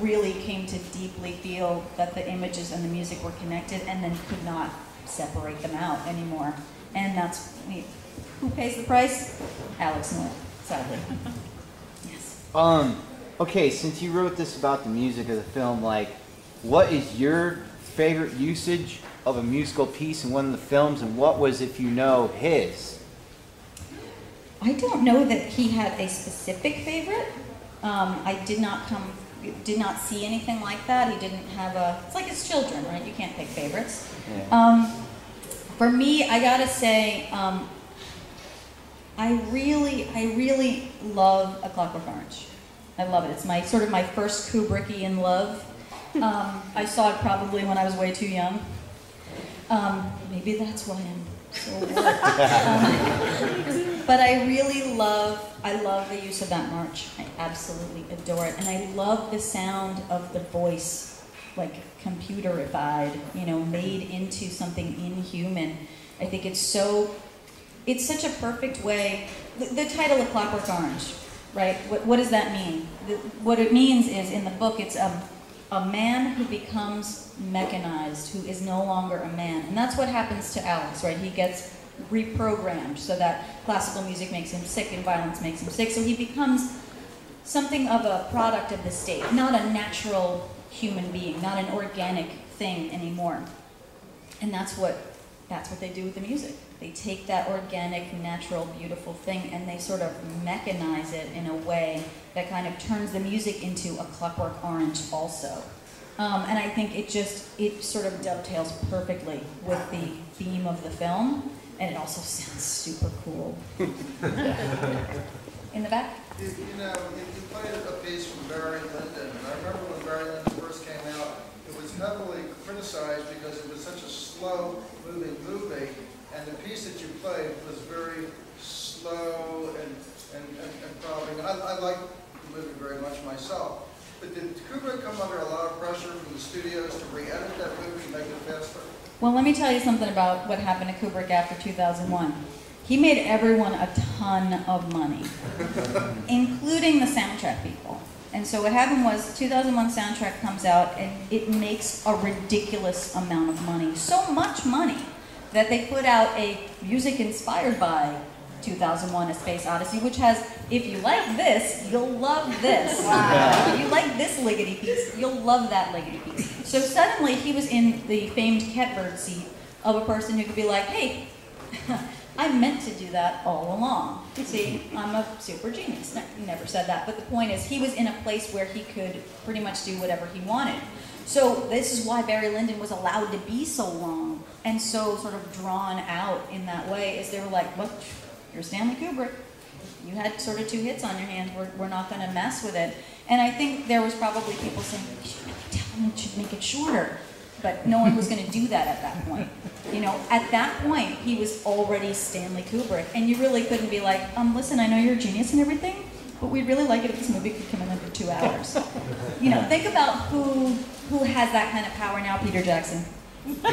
really came to deeply feel that the images and the music were connected, and then could not separate them out anymore. And that's, who pays the price? Alex Noel, sadly. Yes. Okay, since you wrote this about the music of the film, like, what is your favorite usage of a musical piece in one of the films, and what was, if you know, his? I don't know that he had a specific favorite. I did not see anything like that. He didn't have it's like his children, right? You can't pick favorites. Yeah. For me, I gotta say, I really love A Clockwork Orange. I love it. It's my sort of my first Kubrickian love. I saw it probably when I was way too young. Maybe that's why I'm so warped. But I really love the use of that march. I absolutely adore it. And I love the sound of the voice, like computerified, you know, made into something inhuman. I think it's such a perfect way. The title of Clockwork Orange, right? What does that mean? What it means is, in the book, it's a man who becomes mechanized, who is no longer a man. And that's what happens to Alex, right? He gets reprogrammed so that classical music makes him sick and violence makes him sick. So he becomes something of a product of the state, not a natural human being, not an organic thing anymore. And that's what they do with the music. They take that organic, natural, beautiful thing, and they sort of mechanize it in a way that kind of turns the music into A Clockwork Orange also. And I think it sort of dovetails perfectly with the theme of the film, and it also sounds super cool. In the back? You know, you played a piece from Barry Lyndon, and I remember when Barry Lyndon first came out, it was heavily criticized because it was such a slow-moving movie, and the piece that you played was very slow and throbbing. I like the movie very much myself. But did Kubrick come under a lot of pressure from the studios to re-edit that movie and make it faster? Well, let me tell you something about what happened to Kubrick after 2001. He made everyone a ton of money, including the soundtrack people. And so what happened was 2001 soundtrack comes out and it makes a ridiculous amount of money. So much money that they put out a music inspired by 2001 A Space Odyssey, which has, if you like this, you'll love this. Wow. If you like this liggity piece, you'll love that liggity piece. So suddenly he was in the famed catbird seat of a person who could be like, hey, I meant to do that all along. See, I'm a super genius. No, he never said that, but the point is he was in a place where he could pretty much do whatever he wanted. So this is why Barry Lyndon was allowed to be so long and so sort of drawn out in that way, is they were like, well, you're Stanley Kubrick. You had sort of 2 hits on your hands. We're not going to mess with it. And I think there was probably people saying, we should tell him, should make it shorter. But no one was going to do that at that point. You know, at that point, he was already Stanley Kubrick. And you really couldn't be like, listen, I know you're a genius and everything, but we'd really like it if this movie could come in under 2 hours. You know, think about who has that kind of power now, Peter Jackson. To make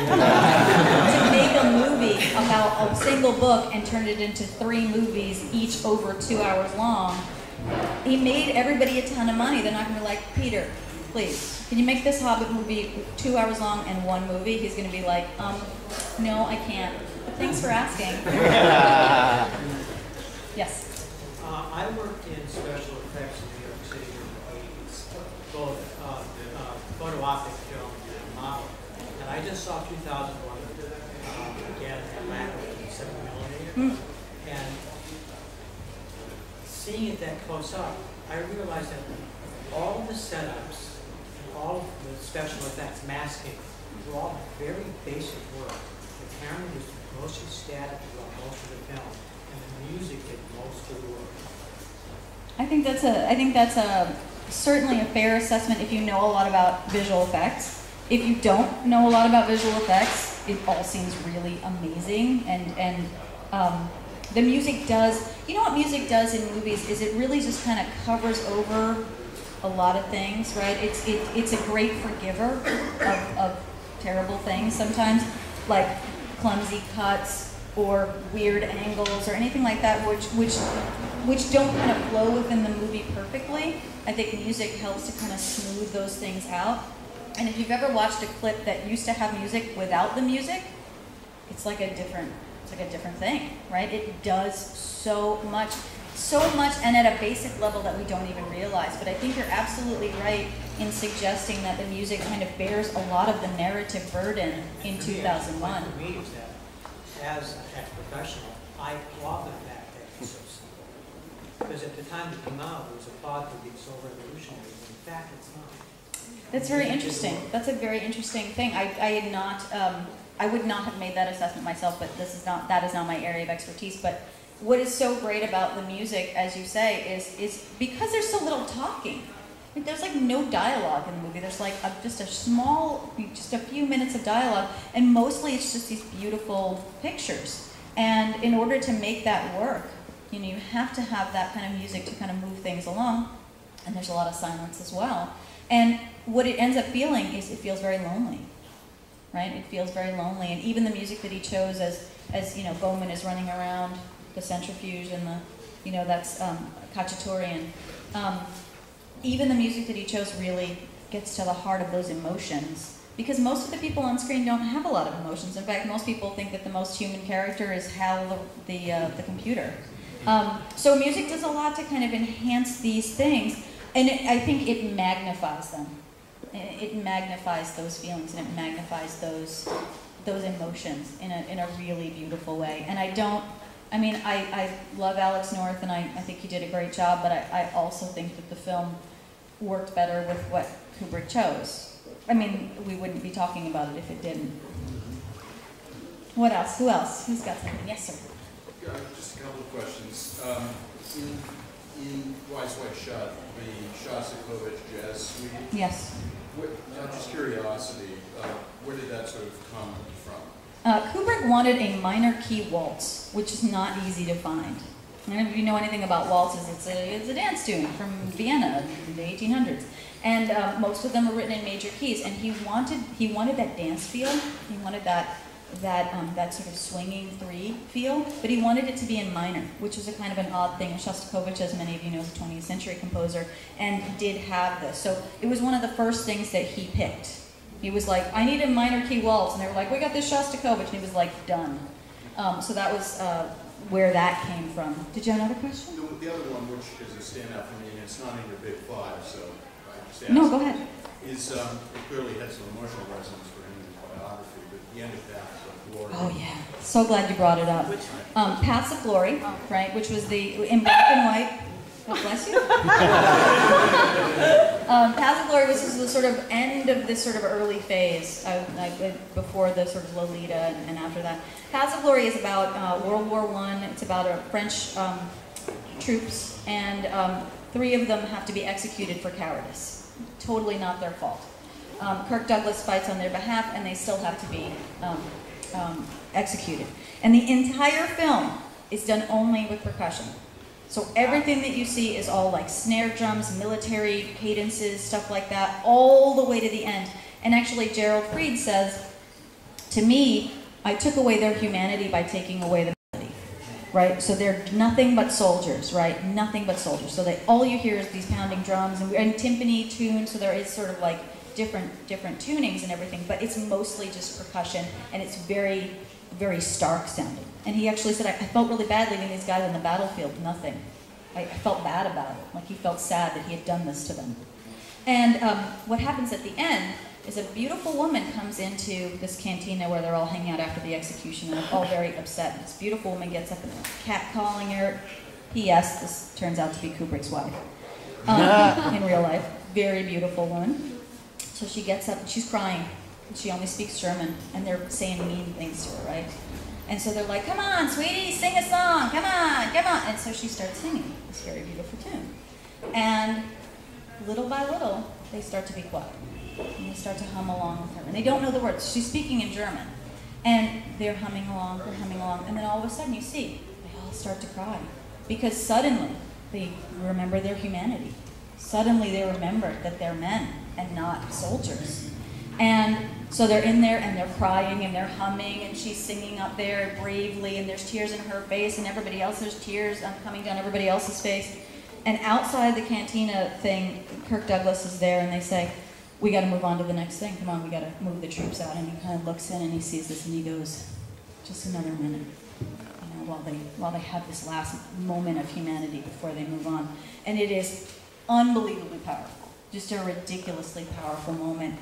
a movie about a single book and turn it into 3 movies, each over 2 hours long. He made everybody a ton of money. They're not going to be like, Peter, please, can you make this Hobbit movie 2 hours long and 1 movie? He's going to be like, no, I can't. Thanks for asking. Yes? I worked in special effects in New York City in the 80s, both photo optic film and model. And I just saw 2001 again in Atlanta with 7mm. And seeing it that close up, I realized that all the setups, all of the special effects, masking, were all very basic work. The camera was mostly static throughout most of the film, and the music did most of the work. I think that's a certainly a fair assessment if you know a lot about visual effects. If you don't know a lot about visual effects, it all seems really amazing, and the music does, you know what music does in movies is it really just kind of covers over a lot of things, right? It's a great forgiver of terrible things sometimes, like clumsy cuts or weird angles or anything like that, which don't kind of flow within the movie perfectly. I think music helps to kind of smooth those things out. And if you've ever watched a clip that used to have music without the music, it's like a different thing, right? It does so much, and at a basic level that we don't even realize. But I think you're absolutely right in suggesting that the music kind of bears a lot of the narrative burden in 2001. For me is that, as a professional, I applaud the fact that it's so simple. Because at the time it came out, it was applauded for being so revolutionary, but in fact it's not. That's very interesting. That's a very interesting thing. I would not have made that assessment myself, but that is not my area of expertise. But what is so great about the music, as you say, is because there's so little talking. There's like no dialogue in the movie. There's like just a few minutes of dialogue, and mostly it's just these beautiful pictures. And in order to make that work, you know, you have to have that kind of music to kind of move things along. And there's a lot of silence as well. And what it ends up feeling is it feels very lonely, right? It feels very lonely. And even the music that he chose as you know, Bowman is running around the centrifuge and the, you know, that's Khachaturian. Even the music that he chose really gets to the heart of those emotions, because most of the people on screen don't have a lot of emotions. In fact, most people think that the most human character is Hal, the computer. So music does a lot to kind of enhance these things. And I think it magnifies them. It magnifies those feelings, and it magnifies those emotions in a really beautiful way. And I love Alex North, and I think he did a great job, but I also think that the film worked better with what Kubrick chose. I mean, we wouldn't be talking about it if it didn't. What else? Who else? Who's got something? Yes, sir. Just a couple of questions. In Wise White Shot, the Shostakovich Jazz Suite. Yes. Just curiosity, where did that sort of come from? Kubrick wanted a minor key waltz, which is not easy to find. And if you know anything about waltzes, it's a dance tune from Vienna in the 1800s. And most of them were written in major keys. And he wanted that dance feel. He wanted that sort of swinging 3 feel, but he wanted it to be in minor, which was a kind of an odd thing. Shostakovich, as many of you know, is a 20th century composer, and did have this. So it was one of the first things that he picked. He was like, I need a minor key waltz, and they were like, we got this Shostakovich, and he was like, done. So that was where that came from. Did you have another question? The other one, which is a standout for me, and it's not in your big 5, so I just asked. No, go ahead. Is it clearly has some emotional resonance for him in the biography, but the end of Paths of Glory. Oh yeah, so glad you brought it up. Paths of Glory, right, which was in black and white. God bless you. Paths of Glory was the sort of end of this sort of early phase, before the sort of Lolita and after that. Paths of Glory is about World War I. It's about French troops, and 3 of them have to be executed for cowardice. Totally not their fault. Kirk Douglas fights on their behalf, and they still have to be executed. And the entire film is done only with percussion. So everything that you see is all like snare drums, military cadences, stuff like that, all the way to the end. And actually, Gerald Fried says, to me, I took away their humanity by taking away the melody, right? So they're nothing but soldiers, right? Nothing but soldiers. So all you hear is these pounding drums and timpani tunes, so there is sort of like different tunings and everything, but it's mostly just percussion, and it's very, very stark sounding. And he actually said, I felt really bad leaving these guys on the battlefield, nothing. I felt bad about it, like he felt sad that he had done this to them. And what happens at the end is a beautiful woman comes into this cantina where they're all hanging out after the execution, and they're all very upset. This beautiful woman gets up and catcalling her. P.S. This turns out to be Kubrick's wife in real life. Very beautiful woman. So she gets up and she's crying. And she only speaks German, and they're saying mean things to her, right? And so they're like, come on, sweetie, sing a song, come on, come on. And so she starts singing this very beautiful tune. And little by little, they start to be quiet. And they start to hum along with her. And they don't know the words. She's speaking in German. And they're humming along, and then all of a sudden you see, they all start to cry. Because suddenly, they remember their humanity. Suddenly they remember that they're men and not soldiers. And so they're in there and they're crying and they're humming, and she's singing up there bravely, and there's tears in her face, and everybody else, there's tears coming down everybody else's face. And outside the cantina thing, Kirk Douglas is there, and they say, we got to move on to the next thing. Come on, we got to move the troops out. And he kind of looks in and he sees this and he goes, just another minute. You know, while they have this last moment of humanity before they move on. And it is unbelievably powerful. Just a ridiculously powerful moment.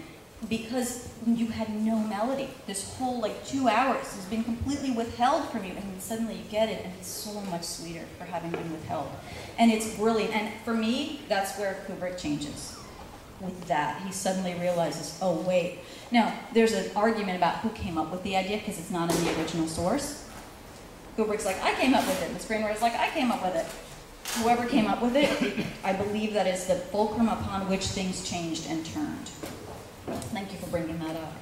Because you had no melody. This whole 2 hours has been completely withheld from you, and then suddenly you get it, and it's so much sweeter for having been withheld. And it's brilliant. And for me, that's where Kubrick changes. With that, he suddenly realizes, oh wait. Now, there's an argument about who came up with the idea, because it's not in the original source. Kubrick's like, I came up with it. And the screenwriter's like, I came up with it. Whoever came up with it, I believe that is the fulcrum upon which things changed and turned. Thank you for bringing that up.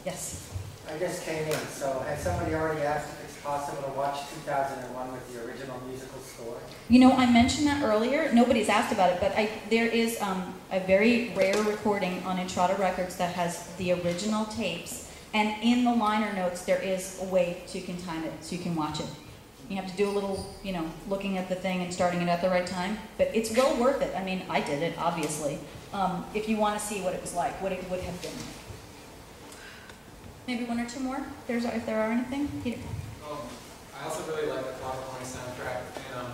Yes? I just came in, so has somebody already asked if it's possible to watch 2001 with the original musical score? You know, I mentioned that earlier. Nobody's asked about it, but there is a very rare recording on Entrada Records that has the original tapes, and in the liner notes there is a way so you can time it, so you can watch it. You have to do a little, looking at the thing and starting it at the right time, but it's well worth it. I mean, I did it, obviously. If you want to see what it was like, what it would have been. Maybe one or two more, if there are anything. Peter. I also really like the California soundtrack, and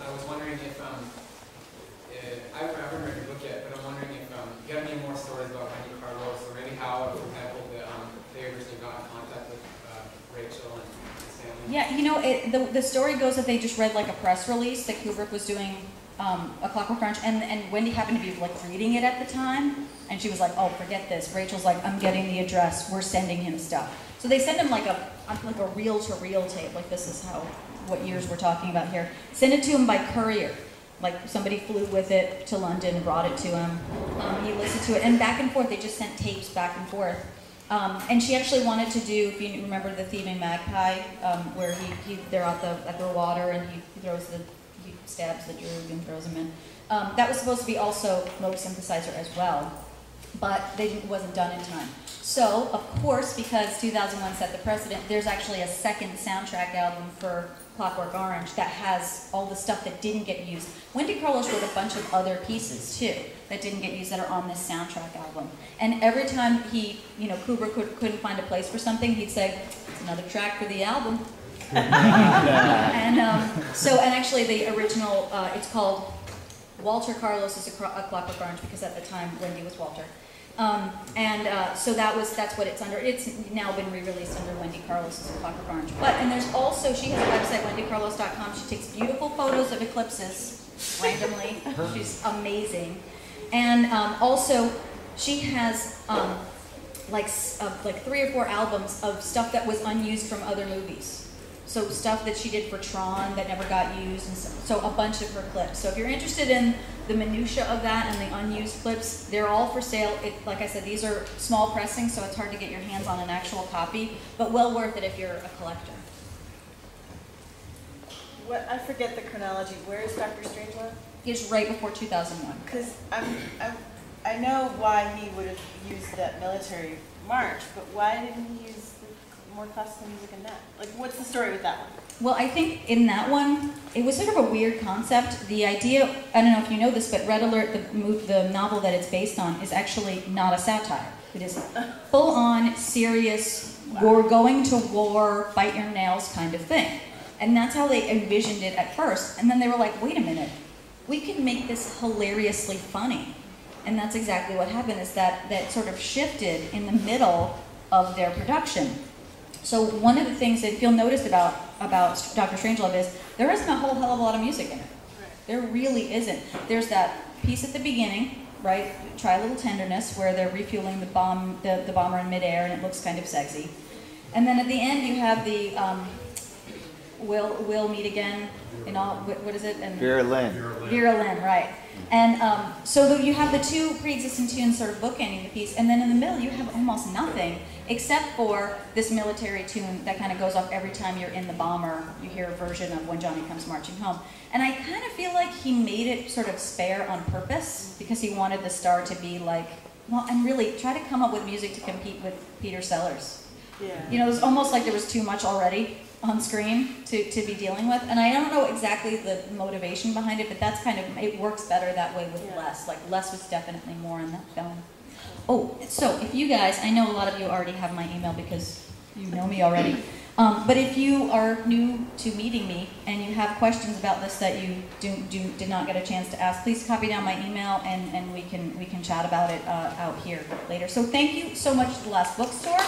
I was wondering if, I haven't read your book yet, but I'm wondering if you have any more stories about Wendy Carlos, or maybe how, for example, they originally got in contact with Rachel and Stanley. Yeah, the story goes that they just read a press release that Kubrick was doing A Clockwork Orange, and Wendy happened to be reading it at the time, and she was like, oh, forget this. Rachel's like, I'm getting the address, we're sending him stuff. So they send him a reel-to-reel tape, this is what years we're talking about here. Send it to him by courier. Somebody flew with it to London, brought it to him. He listened to it, and back and forth, they just sent tapes back and forth. And she actually wanted to do, if you remember the Thieving Magpie, where they're at the water and he stabs the droog and throws him in. That was supposed to be also Moog synthesizer as well, but it wasn't done in time. So, of course, because 2001 set the precedent, there's actually a second soundtrack album for Clockwork Orange that has all the stuff that didn't get used. Wendy Carlos wrote a bunch of other pieces too that didn't get used that are on this soundtrack album. And every time Kubrick couldn't find a place for something, he'd say, "It's another track for the album." And actually the original, it's called Walter Carlos is a Clockwork Orange because at the time Wendy was Walter. So that's what it's under. It's now been re-released under Wendy Carlos' Clockwork Orange. And there's also, she has a website, wendycarlos.com. She takes beautiful photos of eclipses randomly. She's amazing. And also, she has like 3 or 4 albums of stuff that was unused from other movies. So stuff that she did for Tron that never got used, and so a bunch of her clips. So if you're interested in the minutia of that and the unused clips, they're all for sale. Like I said, these are small pressings, so it's hard to get your hands on an actual copy, but well worth it if you're a collector. What, I forget the chronology. Where is Dr. Strangelove? It's right before 2001. Because I know why he would have used that military march, but why didn't he use more classical music in that? Like, what's the story with that one? Well, I think in that one, it was sort of a weird concept. The idea, I don't know if you know this, but Red Alert, the novel that it's based on, is actually not a satire. It is full-on, serious, we're going to war, bite your nails kind of thing. And that's how they envisioned it at first. And then they were like, wait a minute, we can make this hilariously funny. And that's exactly what happened, is that sort of shifted in the middle of their production. So one of the things that you'll notice about Dr. Strangelove is there isn't a whole hell of a lot of music in it. There really isn't. There's that piece at the beginning, right? Try a Little Tenderness, where they're refueling the bomber in midair, and it looks kind of sexy. And then at the end, you have the We'll Meet Again in all. What is it? And Vera Lynn. Vera Lynn, right? And so you have the 2 pre-existing tunes sort of bookending the piece, and then in the middle you have almost nothing except for this military tune that kind of goes off every time you're in the bomber. You hear a version of When Johnny Comes Marching Home. And I kind of feel like he made it sort of spare on purpose because he wanted the star to be like, well, and really try to come up with music to compete with Peter Sellers. Yeah. You know, it was almost like there was too much already on screen to be dealing with. And I don't know exactly the motivation behind it, but that's kind of, it works better that way with less. Like, less was definitely more in that film. Oh, so if you guys, I know a lot of you already have my email because you know me already, but if you are new to meeting me and you have questions about this that you did not get a chance to ask, please copy down my email and we can chat about it out here later. So thank you so much to the Last Bookstore.